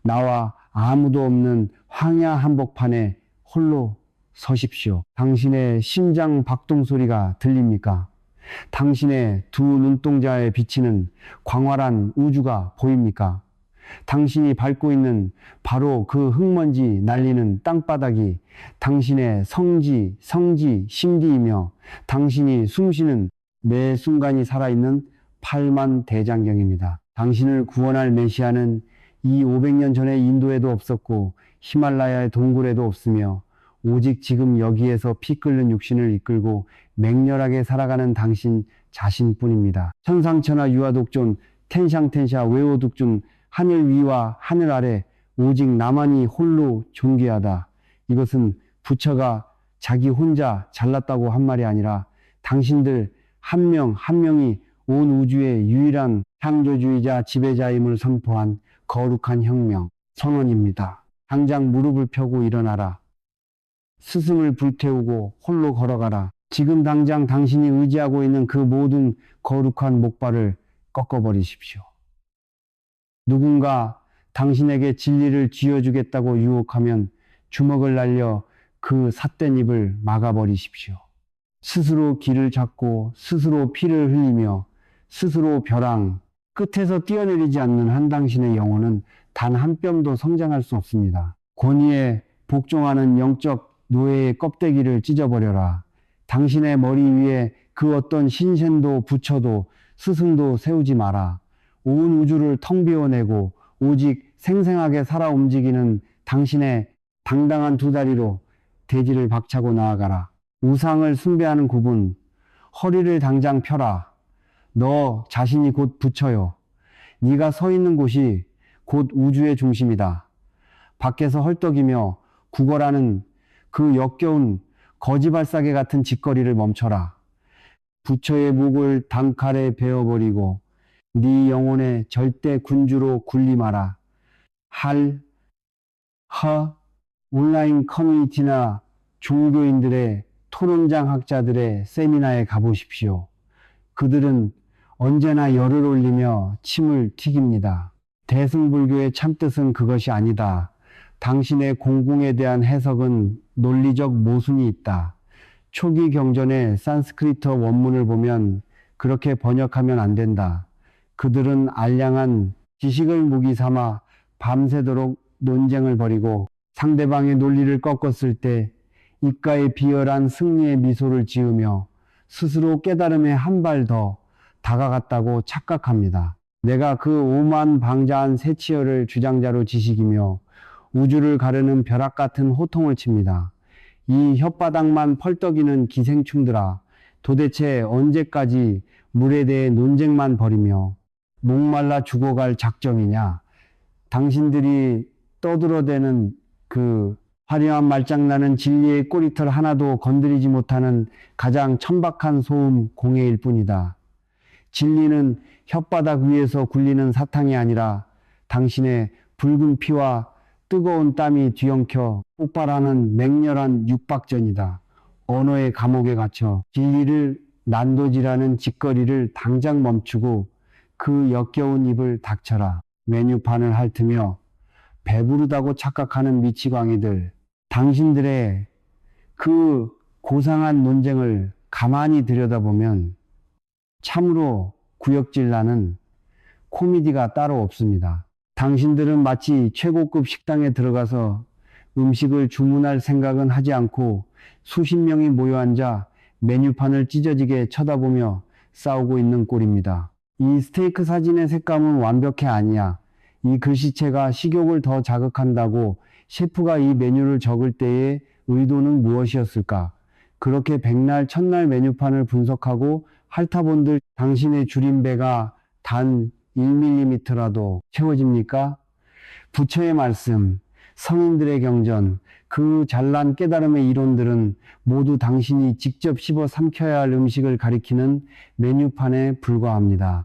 나와 아무도 없는 황야 한복판에 홀로 서십시오. 당신의 심장 박동 소리가 들립니까? 당신의 두 눈동자에 비치는 광활한 우주가 보입니까? 당신이 밟고 있는 바로 그 흙먼지 날리는 땅바닥이 당신의 성지, 심디이며 당신이 숨쉬는 매 순간이 살아있는 팔만대장경입니다. 당신을 구원할 메시아는 이 500년 전에 인도에도 없었고 히말라야의 동굴에도 없으며 오직 지금 여기에서 피 끓는 육신을 이끌고 맹렬하게 살아가는 당신 자신뿐입니다. 천상천하 유아독존 텐샹텐샤 외오독존 하늘 위와 하늘 아래 오직 나만이 홀로 존귀하다. 이것은 부처가 자기 혼자 잘났다고 한 말이 아니라 당신들 한 명 한 명이 온 우주의 유일한 창조주의자 지배자임을 선포한 거룩한 혁명 선언입니다. 당장 무릎을 펴고 일어나라. 스승을 불태우고 홀로 걸어가라. 지금 당장 당신이 의지하고 있는 그 모든 거룩한 목발을 꺾어버리십시오. 누군가 당신에게 진리를 쥐어주겠다고 유혹하면 주먹을 날려 그 삿된 입을 막아버리십시오. 스스로 길을 찾고 스스로 피를 흘리며 스스로 벼랑 끝에서 뛰어내리지 않는 한 당신의 영혼은 단 한 뼘도 성장할 수 없습니다. 권위에 복종하는 영적 노예의 껍데기를 찢어버려라. 당신의 머리 위에 그 어떤 신仙도 부처도 스승도 세우지 마라. 온 우주를 텅 비워내고 오직 생생하게 살아 움직이는 당신의 당당한 두 다리로 대지를 박차고 나아가라. 우상을 숭배하는 구분, 허리를 당장 펴라. 너 자신이 곧 부처요. 네가 서 있는 곳이 곧 우주의 중심이다. 밖에서 헐떡이며 구걸하는 그 역겨운 거지발사계 같은 짓거리를 멈춰라. 부처의 목을 단칼에 베어버리고 네 영혼의 절대 군주로 군림하라. 온라인 커뮤니티나 종교인들의 토론장 학자들의 세미나에 가보십시오. 그들은 언제나 열을 올리며 침을 튀깁니다. 대승불교의 참뜻은 그것이 아니다. 당신의 공공에 대한 해석은 논리적 모순이 있다. 초기 경전의 산스크리트 원문을 보면 그렇게 번역하면 안 된다. 그들은 알량한 지식을 무기 삼아 밤새도록 논쟁을 벌이고 상대방의 논리를 꺾었을 때 입가에 비열한 승리의 미소를 지으며 스스로 깨달음에 한 발 더 다가갔다고 착각합니다. 내가 그 오만방자한 새치열을 주장자로 지식이며 우주를 가르는 벼락 같은 호통을 칩니다. 이 혓바닥만 펄떡이는 기생충들아, 도대체 언제까지 물에 대해 논쟁만 벌이며 목말라 죽어갈 작정이냐? 당신들이 떠들어대는 그 화려한 말장난은 진리의 꼬리털 하나도 건드리지 못하는 가장 천박한 소음 공해일 뿐이다. 진리는 혓바닥 위에서 굴리는 사탕이 아니라 당신의 붉은 피와 뜨거운 땀이 뒤엉켜 폭발하는 맹렬한 육박전이다. 언어의 감옥에 갇혀 진리를 난도질하는 짓거리를 당장 멈추고 그 역겨운 입을 닥쳐라. 메뉴판을 핥으며 배부르다고 착각하는 미치광이들, 당신들의 그 고상한 논쟁을 가만히 들여다보면 참으로 구역질 나는 코미디가 따로 없습니다. 당신들은 마치 최고급 식당에 들어가서 음식을 주문할 생각은 하지 않고 수십 명이 모여 앉아 메뉴판을 찢어지게 쳐다보며 싸우고 있는 꼴입니다. 이 스테이크 사진의 색감은 완벽해 아니야. 이 글씨체가 식욕을 더 자극한다고 셰프가 이 메뉴를 적을 때의 의도는 무엇이었을까? 그렇게 백날 첫날 메뉴판을 분석하고 핥아본들 당신의 줄인 배가 단 1mm라도 채워집니까? 부처의 말씀, 성인들의 경전, 그 잘난 깨달음의 이론들은 모두 당신이 직접 씹어 삼켜야 할 음식을 가리키는 메뉴판에 불과합니다.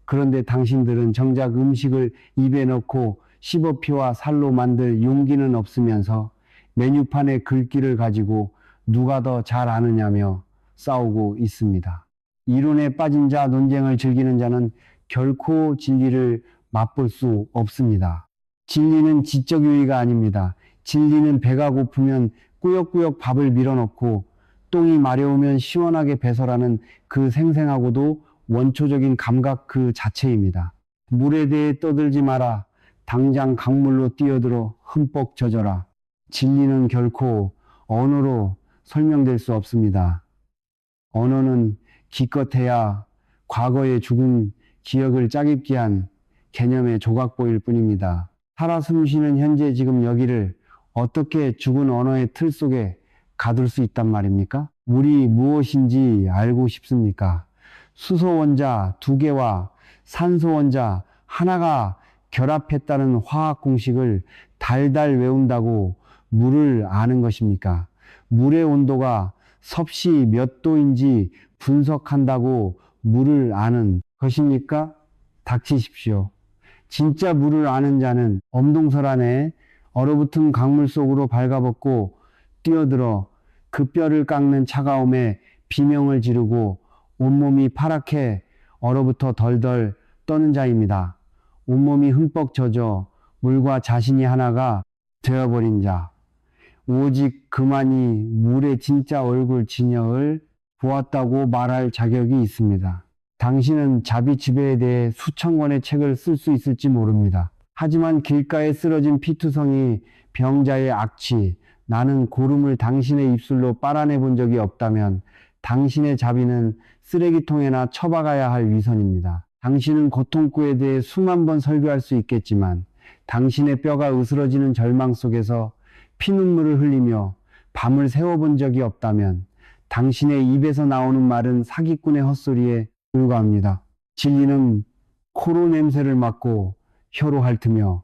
그런데 당신들은 정작 음식을 입에 넣고 씹어 피와 살로 만들 용기는 없으면서 메뉴판의 글귀를 가지고 누가 더 잘 아느냐며 싸우고 있습니다. 이론에 빠진 자, 논쟁을 즐기는 자는 결코 진리를 맛볼 수 없습니다. 진리는 지적 유의가 아닙니다. 진리는 배가 고프면 꾸역꾸역 밥을 밀어넣고 똥이 마려우면 시원하게 배설하는 그 생생하고도 원초적인 감각 그 자체입니다. 물에 대해 떠들지 마라. 당장 강물로 뛰어들어 흠뻑 젖어라. 진리는 결코 언어로 설명될 수 없습니다. 언어는 기껏해야 과거의 죽은 기억을 짜깁기 한 개념의 조각보일 뿐입니다. 살아 숨쉬는 현재 지금 여기를 어떻게 죽은 언어의 틀 속에 가둘 수 있단 말입니까? 물이 무엇인지 알고 싶습니까? 수소 원자 2개와 산소 원자 하나가 결합했다는 화학 공식을 달달 외운다고 물을 아는 것입니까? 물의 온도가 섭씨 몇 도인지 분석한다고 물을 아는 것입니까? 닥치십시오. 진짜 물을 아는 자는 엄동설 안에 얼어붙은 강물 속으로 발가벗고 뛰어들어 그 뼈를 깎는 차가움에 비명을 지르고 온몸이 파랗게 얼어붙어 덜덜 떠는 자입니다. 온몸이 흠뻑 젖어 물과 자신이 하나가 되어버린 자. 오직 그만이 물의 진짜 얼굴 진여을 보았다고 말할 자격이 있습니다. 당신은 자비지배에 대해 수천 권의 책을 쓸 수 있을지 모릅니다. 하지만 길가에 쓰러진 피투성이 병자의 악취, 나는 고름을 당신의 입술로 빨아내 본 적이 없다면 당신의 자비는 쓰레기통에나 처박아야 할 위선입니다. 당신은 고통구에 대해 수만 번 설교할 수 있겠지만 당신의 뼈가 으스러지는 절망 속에서 피눈물을 흘리며 밤을 새워본 적이 없다면 당신의 입에서 나오는 말은 사기꾼의 헛소리에 불과합니다. 진리는 코로 냄새를 맡고 혀로 핥으며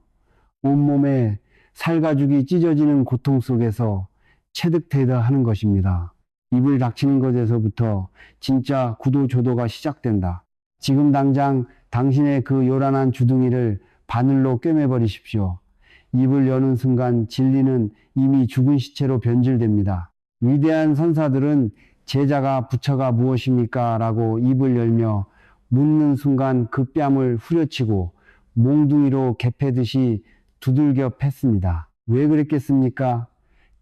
온몸에 살가죽이 찢어지는 고통 속에서 체득되다 하는 것입니다. 입을 닥치는 것에서부터 진짜 구도조도가 시작된다. 지금 당장 당신의 그 요란한 주둥이를 바늘로 꿰매버리십시오. 입을 여는 순간 진리는 이미 죽은 시체로 변질됩니다. 위대한 선사들은 제자가 부처가 무엇입니까? 라고 입을 열며 묻는 순간 그 뺨을 후려치고 몽둥이로 개패듯이 두들겨 팼습니다. 왜 그랬겠습니까?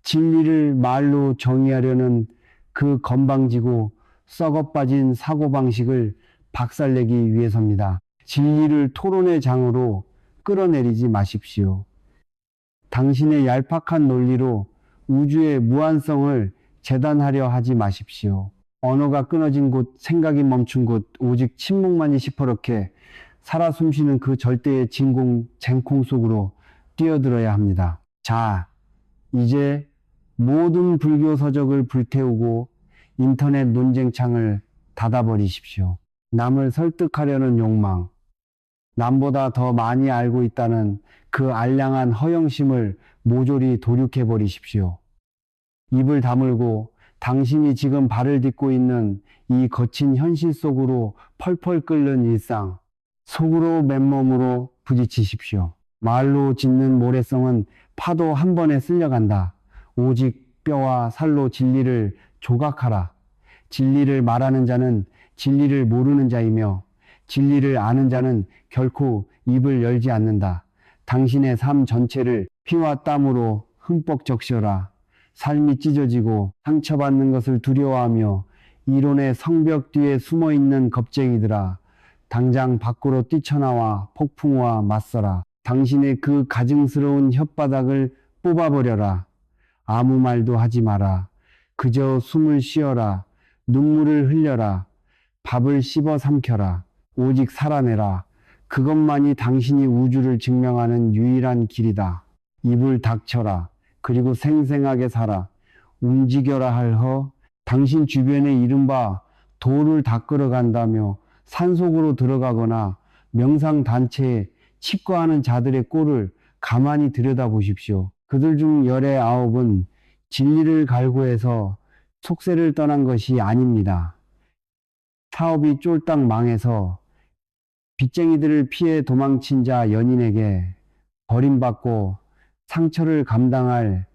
진리를 말로 정의하려는 그 건방지고 썩어빠진 사고방식을 박살내기 위해서입니다. 진리를 토론의 장으로 끌어내리지 마십시오. 당신의 얄팍한 논리로 우주의 무한성을 재단하려 하지 마십시오. 언어가 끊어진 곳, 생각이 멈춘 곳, 오직 침묵만이 시퍼렇게 살아 숨쉬는 그 절대의 쟁콩 속으로 뛰어들어야 합니다. 자, 이제 모든 불교 서적을 불태우고 인터넷 논쟁창을 닫아버리십시오. 남을 설득하려는 욕망, 남보다 더 많이 알고 있다는 그 알량한 허영심을 모조리 도륙해버리십시오. 입을 다물고 당신이 지금 발을 딛고 있는 이 거친 현실 속으로 펄펄 끓는 일상, 속으로 맨몸으로 부딪히십시오. 말로 짓는 모래성은 파도 한 번에 쓸려간다. 오직 뼈와 살로 진리를 조각하라. 진리를 말하는 자는 진리를 모르는 자이며 진리를 아는 자는 결코 입을 열지 않는다. 당신의 삶 전체를 피와 땀으로 흠뻑 적셔라. 삶이 찢어지고 상처받는 것을 두려워하며 이론의 성벽 뒤에 숨어있는 겁쟁이들아, 당장 밖으로 뛰쳐나와 폭풍과 맞서라. 당신의 그 가증스러운 혓바닥을 뽑아버려라. 아무 말도 하지 마라. 그저 숨을 쉬어라. 눈물을 흘려라. 밥을 씹어 삼켜라. 오직 살아내라. 그것만이 당신이 우주를 증명하는 유일한 길이다. 입을 닥쳐라. 그리고 생생하게 살아. 움직여라 할허. 당신 주변에 이른바 도를 닦으러 간다며 산속으로 들어가거나 명상단체에 치과하는 자들의 꼴을 가만히 들여다보십시오. 그들 중 열의 아홉은 진리를 갈구해서 속세를 떠난 것이 아닙니다. 사업이 쫄딱 망해서 빚쟁이들을 피해 도망친 자 연인에게 버림받고 상처를 감당할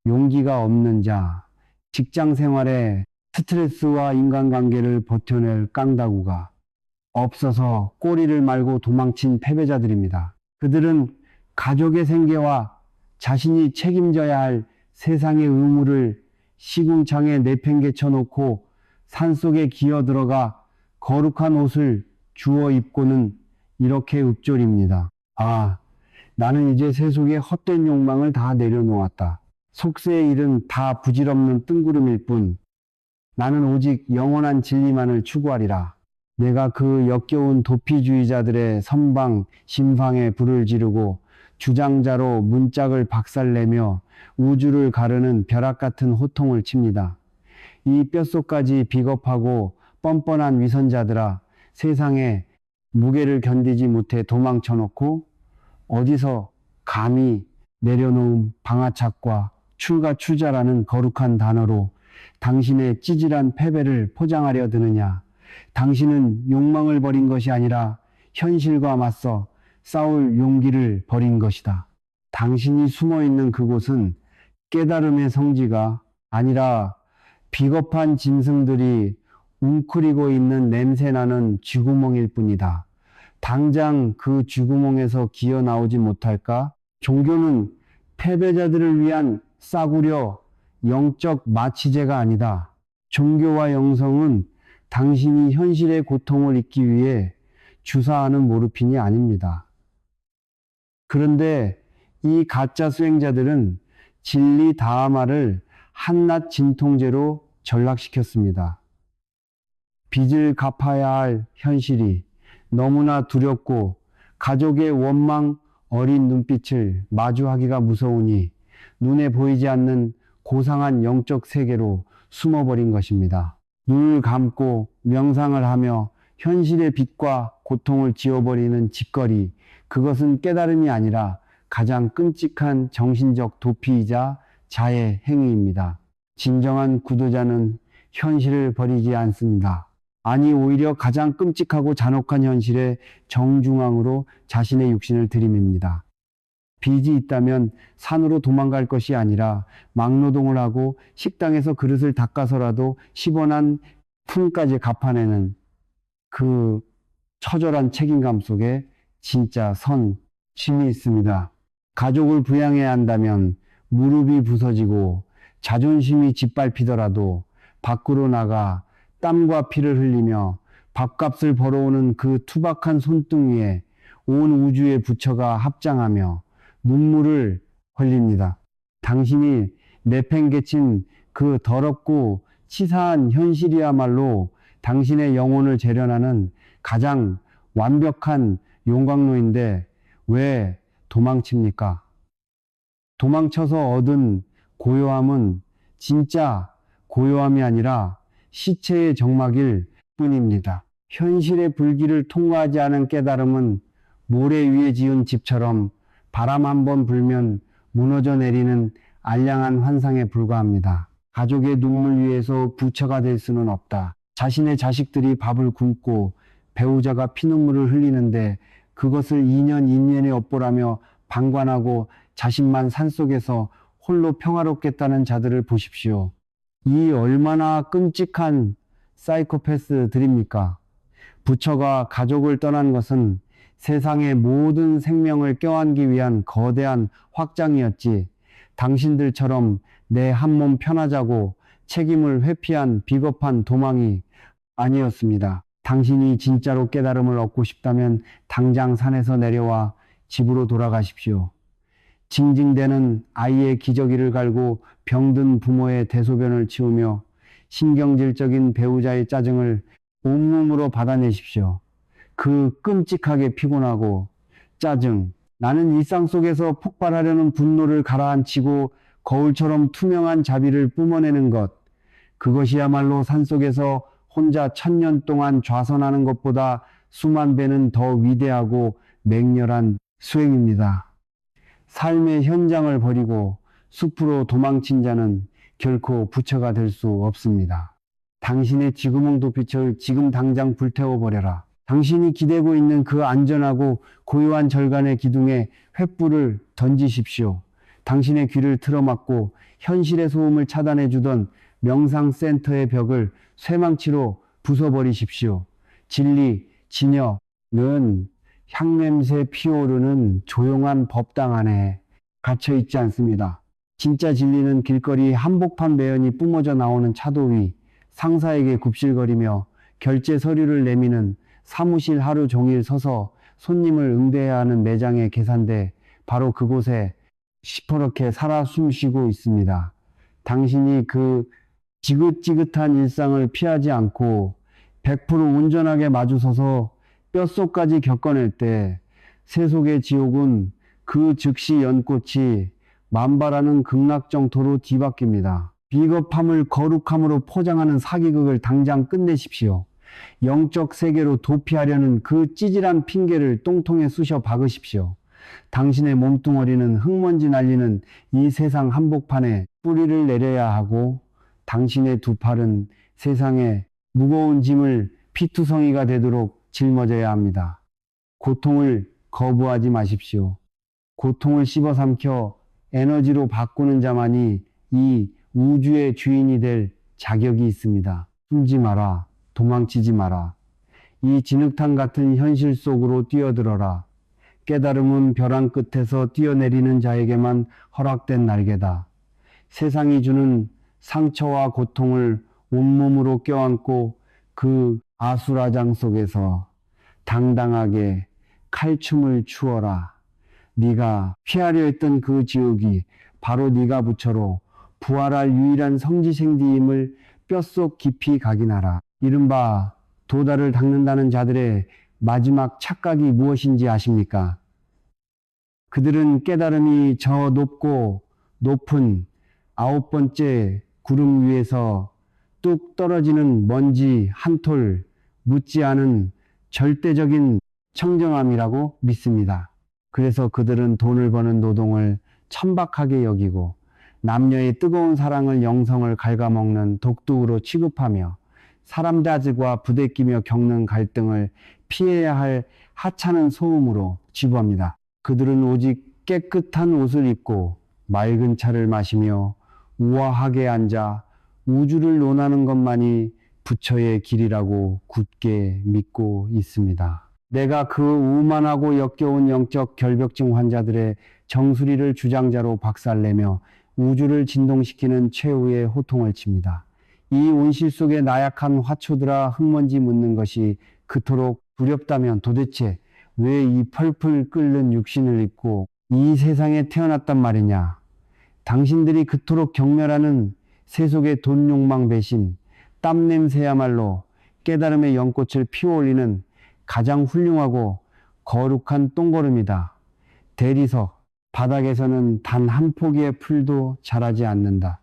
용기가 없는 자, 직장 생활에 스트레스와 인간관계를 버텨낼 깡다구가 없어서 꼬리를 말고 도망친 패배자들입니다. 그들은 가족의 생계와 자신이 책임져야 할 세상의 의무를 시궁창에 내팽개쳐 놓고 산속에 기어 들어가 거룩한 옷을 주워 입고는 이렇게 읊조립니다. 아, 나는 이제 세속의 헛된 욕망을 다 내려놓았다. 속세의 일은 다 부질없는 뜬구름일 뿐 나는 오직 영원한 진리만을 추구하리라. 내가 그 역겨운 도피주의자들의 선방, 심방에 불을 지르고 주장자로 문짝을 박살내며 우주를 가르는 벼락 같은 호통을 칩니다. 이 뼛속까지 비겁하고 뻔뻔한 위선자들아, 세상에 무게를 견디지 못해 도망쳐놓고 어디서 감히 내려놓은 방아착과 출가출자라는 거룩한 단어로 당신의 찌질한 패배를 포장하려 드느냐. 당신은 욕망을 버린 것이 아니라 현실과 맞서 싸울 용기를 버린 것이다. 당신이 숨어있는 그곳은 깨달음의 성지가 아니라 비겁한 짐승들이 웅크리고 있는 냄새나는 쥐구멍일 뿐이다. 당장 그 쥐구멍에서 기어 나오지 못할까? 종교는 패배자들을 위한 싸구려 영적 마취제가 아니다. 종교와 영성은 당신이 현실의 고통을 잊기 위해 주사하는 모르핀이 아닙니다. 그런데 이 가짜 수행자들은 진리 다하마를 한낱 진통제로 전락시켰습니다. 빚을 갚아야 할 현실이 너무나 두렵고 가족의 원망 어린 눈빛을 마주하기가 무서우니 눈에 보이지 않는 고상한 영적 세계로 숨어버린 것입니다. 눈을 감고 명상을 하며 현실의 빚과 고통을 지워버리는 짓거리, 그것은 깨달음이 아니라 가장 끔찍한 정신적 도피이자 자해 행위입니다. 진정한 구도자는 현실을 버리지 않습니다. 아니, 오히려 가장 끔찍하고 잔혹한 현실의 정중앙으로 자신의 육신을 들이밉니다. 빚이 있다면 산으로 도망갈 것이 아니라 막노동을 하고 식당에서 그릇을 닦아서라도 10원한 푼까지 갚아내는 그 처절한 책임감 속에 진짜 선, 쉼이 있습니다. 가족을 부양해야 한다면 무릎이 부서지고 자존심이 짓밟히더라도 밖으로 나가 땀과 피를 흘리며 밥값을 벌어오는 그 투박한 손등위에 온 우주의 부처가 합장하며 눈물을 흘립니다. 당신이 내팽개친 그 더럽고 치사한 현실이야말로 당신의 영혼을 재련하는 가장 완벽한 용광로인데 왜 도망칩니까? 도망쳐서 얻은 고요함은 진짜 고요함이 아니라 시체의 적막일 뿐입니다. 현실의 불길을 통과하지 않은 깨달음은 모래 위에 지은 집처럼 바람 한 번 불면 무너져 내리는 알량한 환상에 불과합니다. 가족의 눈물 위에서 부처가 될 수는 없다. 자신의 자식들이 밥을 굶고 배우자가 피눈물을 흘리는데 그것을 인연 인연에 엿보라며 방관하고 자신만 산속에서 홀로 평화롭겠다는 자들을 보십시오. 이 얼마나 끔찍한 사이코패스들입니까? 부처가 가족을 떠난 것은 세상의 모든 생명을 껴안기 위한 거대한 확장이었지, 당신들처럼 내 한 몸 편하자고 책임을 회피한 비겁한 도망이 아니었습니다. 당신이 진짜로 깨달음을 얻고 싶다면 당장 산에서 내려와 집으로 돌아가십시오. 징징대는 아이의 기저귀를 갈고 병든 부모의 대소변을 치우며 신경질적인 배우자의 짜증을 온몸으로 받아내십시오. 그 끔찍하게 피곤하고 짜증, 나는 일상 속에서 폭발하려는 분노를 가라앉히고 거울처럼 투명한 자비를 뿜어내는 것, 그것이야말로 산속에서 혼자 1000년 동안 좌선하는 것보다 수만 배는 더 위대하고 맹렬한 수행입니다. 삶의 현장을 버리고 숲으로 도망친 자는 결코 부처가 될 수 없습니다. 당신의 지구멍도 빛을 지금 당장 불태워버려라. 당신이 기대고 있는 그 안전하고 고요한 절간의 기둥에 횃불을 던지십시오. 당신의 귀를 틀어막고 현실의 소음을 차단해 주던 명상센터의 벽을 쇠망치로 부숴버리십시오. 진리, 진여는 향냄새 피어오르는 조용한 법당 안에 갇혀있지 않습니다. 진짜 진리는 길거리 한복판 매연이 뿜어져 나오는 차도 위, 상사에게 굽실거리며 결제 서류를 내미는 사무실 하루 종일 서서 손님을 응대해야 하는 매장의 계산대, 바로 그곳에 시퍼렇게 살아 숨쉬고 있습니다. 당신이 그 지긋지긋한 일상을 피하지 않고 100% 온전하게 마주서서 뼛속까지 겪어낼 때 세속의 지옥은 그 즉시 연꽃이 만발하는 극락정토로 뒤바뀝니다. 비겁함을 거룩함으로 포장하는 사기극을 당장 끝내십시오. 영적 세계로 도피하려는 그 찌질한 핑계를 똥통에 쑤셔 박으십시오. 당신의 몸뚱어리는 흙먼지 날리는 이 세상 한복판에 뿌리를 내려야 하고, 당신의 두 팔은 세상에 무거운 짐을 피투성이가 되도록 짊어져야 합니다. 고통을 거부하지 마십시오. 고통을 씹어삼켜 에너지로 바꾸는 자만이 이 우주의 주인이 될 자격이 있습니다. 숨지 마라. 도망치지 마라. 이 진흙탕 같은 현실 속으로 뛰어들어라. 깨달음은 벼랑 끝에서 뛰어내리는 자에게만 허락된 날개다. 세상이 주는 상처와 고통을 온몸으로 껴안고 그 아수라장 속에서 당당하게 칼춤을 추어라. 네가 피하려 했던 그 지옥이 바로 네가 부처로 부활할 유일한 성지생디임을 뼛속 깊이 각인하라. 이른바 도달을 닦는다는 자들의 마지막 착각이 무엇인지 아십니까? 그들은 깨달음이 저 높고 높은 9번째 구름 위에서 뚝 떨어지는 먼지 한 톨 묻지 않은 절대적인 청정함이라고 믿습니다. 그래서 그들은 돈을 버는 노동을 천박하게 여기고 남녀의 뜨거운 사랑을 영성을 갉아먹는 독두으로 취급하며 사람들과 부대끼며 겪는 갈등을 피해야 할 하찮은 소음으로 지부합니다. 그들은 오직 깨끗한 옷을 입고 맑은 차를 마시며 우아하게 앉아 우주를 논하는 것만이 부처의 길이라고 굳게 믿고 있습니다. 내가 그 오만하고 역겨운 영적 결벽증 환자들의 정수리를 주장자로 박살내며 우주를 진동시키는 최후의 호통을 칩니다. 이 온실 속의 나약한 화초들아 흙먼지 묻는 것이 그토록 두렵다면 도대체 왜 이 펄펄 끓는 육신을 입고 이 세상에 태어났단 말이냐. 당신들이 그토록 경멸하는 세속의 돈 욕망 배신, 땀 냄새야말로 깨달음의 연꽃을 피워올리는 가장 훌륭하고 거룩한 똥걸음이다. 대리석, 바닥에서는 단 한 포기의 풀도 자라지 않는다.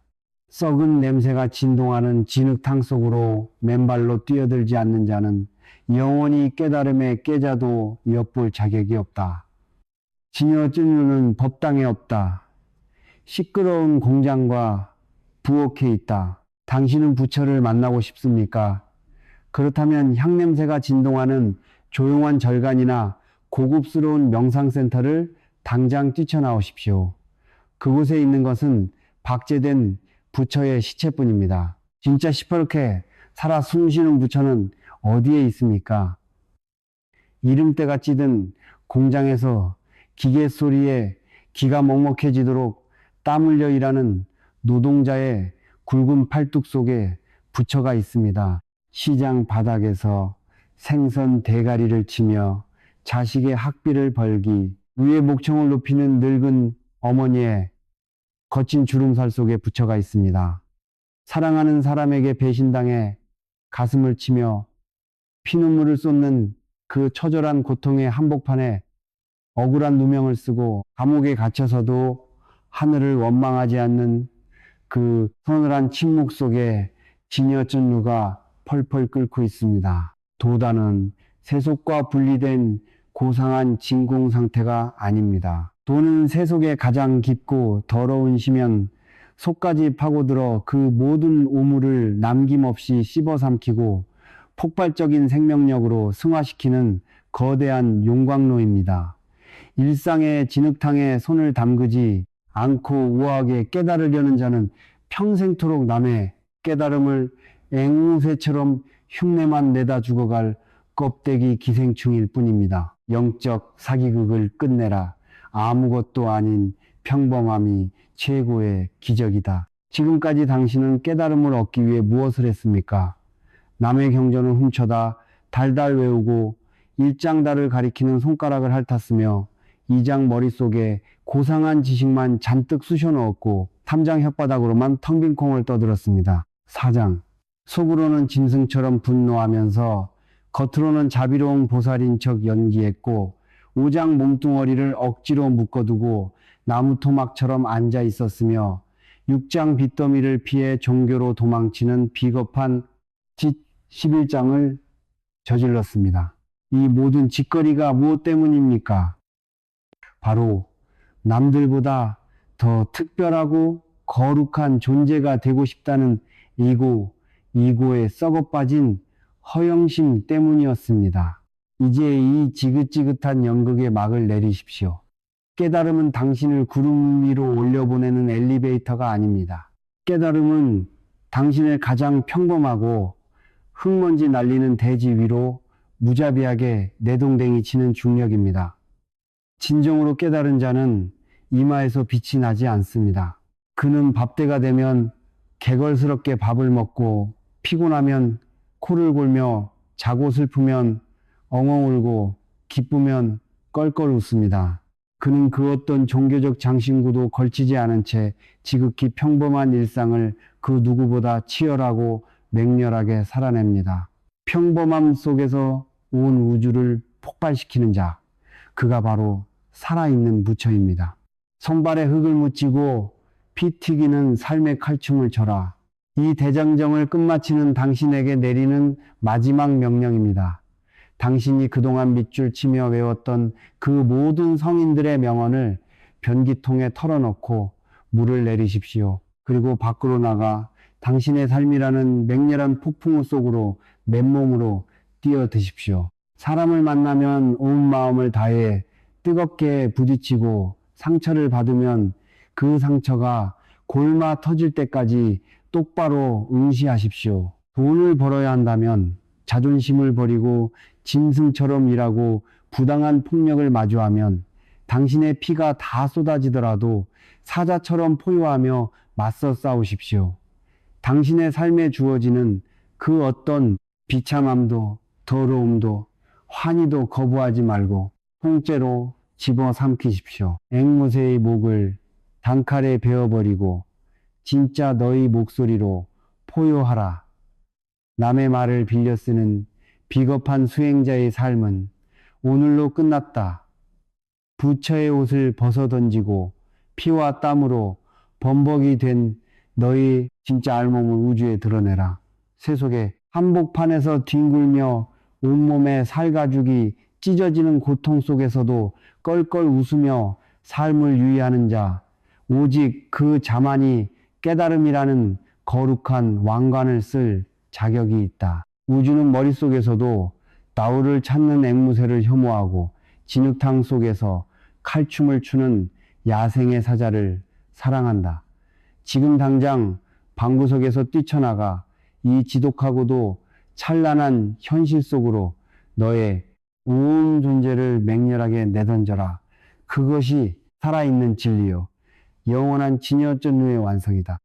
썩은 냄새가 진동하는 진흙탕 속으로 맨발로 뛰어들지 않는 자는 영원히 깨달음에 깨자도 엿볼 자격이 없다. 진여진유는 법당에 없다. 시끄러운 공장과 부엌에 있다. 당신은 부처를 만나고 싶습니까? 그렇다면 향냄새가 진동하는 조용한 절간이나 고급스러운 명상센터를 당장 뛰쳐나오십시오. 그곳에 있는 것은 박제된 부처의 시체뿐입니다. 진짜 시퍼렇게 살아 숨쉬는 부처는 어디에 있습니까? 이름대가 찌든 공장에서 기계 소리에 기가 먹먹해지도록 땀 흘려 일하는 노동자의 굵은 팔뚝 속에 부처가 있습니다. 시장 바닥에서 생선 대가리를 치며 자식의 학비를 벌기 위해 목청을 높이는 늙은 어머니의 거친 주름살 속에 부처가 있습니다. 사랑하는 사람에게 배신당해 가슴을 치며 피눈물을 쏟는 그 처절한 고통의 한복판에 억울한 누명을 쓰고 감옥에 갇혀서도 하늘을 원망하지 않는 그 서늘한 침묵 속에 진여전류가 펄펄 끓고 있습니다. 도다는 세속과 분리된 고상한 진공 상태가 아닙니다. 도는 세속의 가장 깊고 더러운 심연 속까지 파고들어 그 모든 오물을 남김없이 씹어삼키고 폭발적인 생명력으로 승화시키는 거대한 용광로입니다. 일상의 진흙탕에 손을 담그지 않고 우아하게 깨달으려는 자는 평생토록 남의 깨달음을 앵무새처럼 흉내만 내다 죽어갈 껍데기 기생충일 뿐입니다. 영적 사기극을 끝내라. 아무것도 아닌 평범함이 최고의 기적이다. 지금까지 당신은 깨달음을 얻기 위해 무엇을 했습니까? 남의 경전을 훔쳐다 달달 외우고 일장달을 가리키는 손가락을 핥았으며 2장 머릿속에 고상한 지식만 잔뜩 쑤셔 넣었고 3장 혓바닥으로만 텅 빈 콩을 떠들었습니다. 4장 속으로는 짐승처럼 분노하면서 겉으로는 자비로운 보살인 척 연기했고 5장 몸뚱어리를 억지로 묶어두고 나무 토막처럼 앉아 있었으며 6장 빚더미를 피해 종교로 도망치는 비겁한 짓 11장을 저질렀습니다. 이 모든 짓거리가 무엇 때문입니까? 바로 남들보다 더 특별하고 거룩한 존재가 되고 싶다는 이고에 썩어빠진 허영심 때문이었습니다. 이제 이 지긋지긋한 연극의 막을 내리십시오. 깨달음은 당신을 구름 위로 올려보내는 엘리베이터가 아닙니다. 깨달음은 당신을 가장 평범하고 흙먼지 날리는 대지 위로 무자비하게 내동댕이 치는 중력입니다. 진정으로 깨달은 자는 이마에서 빛이 나지 않습니다. 그는 밥때가 되면 개걸스럽게 밥을 먹고 피곤하면 코를 골며 자고 슬프면 엉엉 울고 기쁘면 껄껄 웃습니다. 그는 그 어떤 종교적 장신구도 걸치지 않은 채 지극히 평범한 일상을 그 누구보다 치열하고 맹렬하게 살아냅니다. 평범함 속에서 온 우주를 폭발시키는 자, 그가 바로 살아있는 부처입니다. 손발에 흙을 묻히고 피 튀기는 삶의 칼춤을 쳐라. 이 대장정을 끝마치는 당신에게 내리는 마지막 명령입니다. 당신이 그동안 밑줄 치며 외웠던 그 모든 성인들의 명언을 변기통에 털어넣고 물을 내리십시오. 그리고 밖으로 나가 당신의 삶이라는 맹렬한 폭풍우 속으로 맨몸으로 뛰어드십시오. 사람을 만나면 온 마음을 다해 뜨겁게 부딪히고 상처를 받으면 그 상처가 골마 터질 때까지 똑바로 응시하십시오. 돈을 벌어야 한다면 자존심을 버리고 짐승처럼 일하고 부당한 폭력을 마주하면 당신의 피가 다 쏟아지더라도 사자처럼 포효하며 맞서 싸우십시오. 당신의 삶에 주어지는 그 어떤 비참함도 더러움도 환희도 거부하지 말고 통째로 집어삼키십시오. 앵무새의 목을 단칼에 베어버리고 진짜 너희 목소리로 포효하라. 남의 말을 빌려 쓰는 비겁한 수행자의 삶은 오늘로 끝났다. 부처의 옷을 벗어던지고 피와 땀으로 범벅이 된 너희 진짜 알몸을 우주에 드러내라. 세속에 한복판에서 뒹굴며 온몸에 살가죽이 찢어지는 고통 속에서도 껄껄 웃으며 삶을 유의하는 자, 오직 그 자만이 깨달음이라는 거룩한 왕관을 쓸 자격이 있다. 우주는 머릿속에서도 나우를 찾는 앵무새를 혐오하고 진흙탕 속에서 칼춤을 추는 야생의 사자를 사랑한다. 지금 당장 방구석에서 뛰쳐나가 이 지독하고도 찬란한 현실 속으로 너의 온 존재를 맹렬하게 내던져라. 그것이 살아있는 진리요 영원한 진여전류의 완성이다.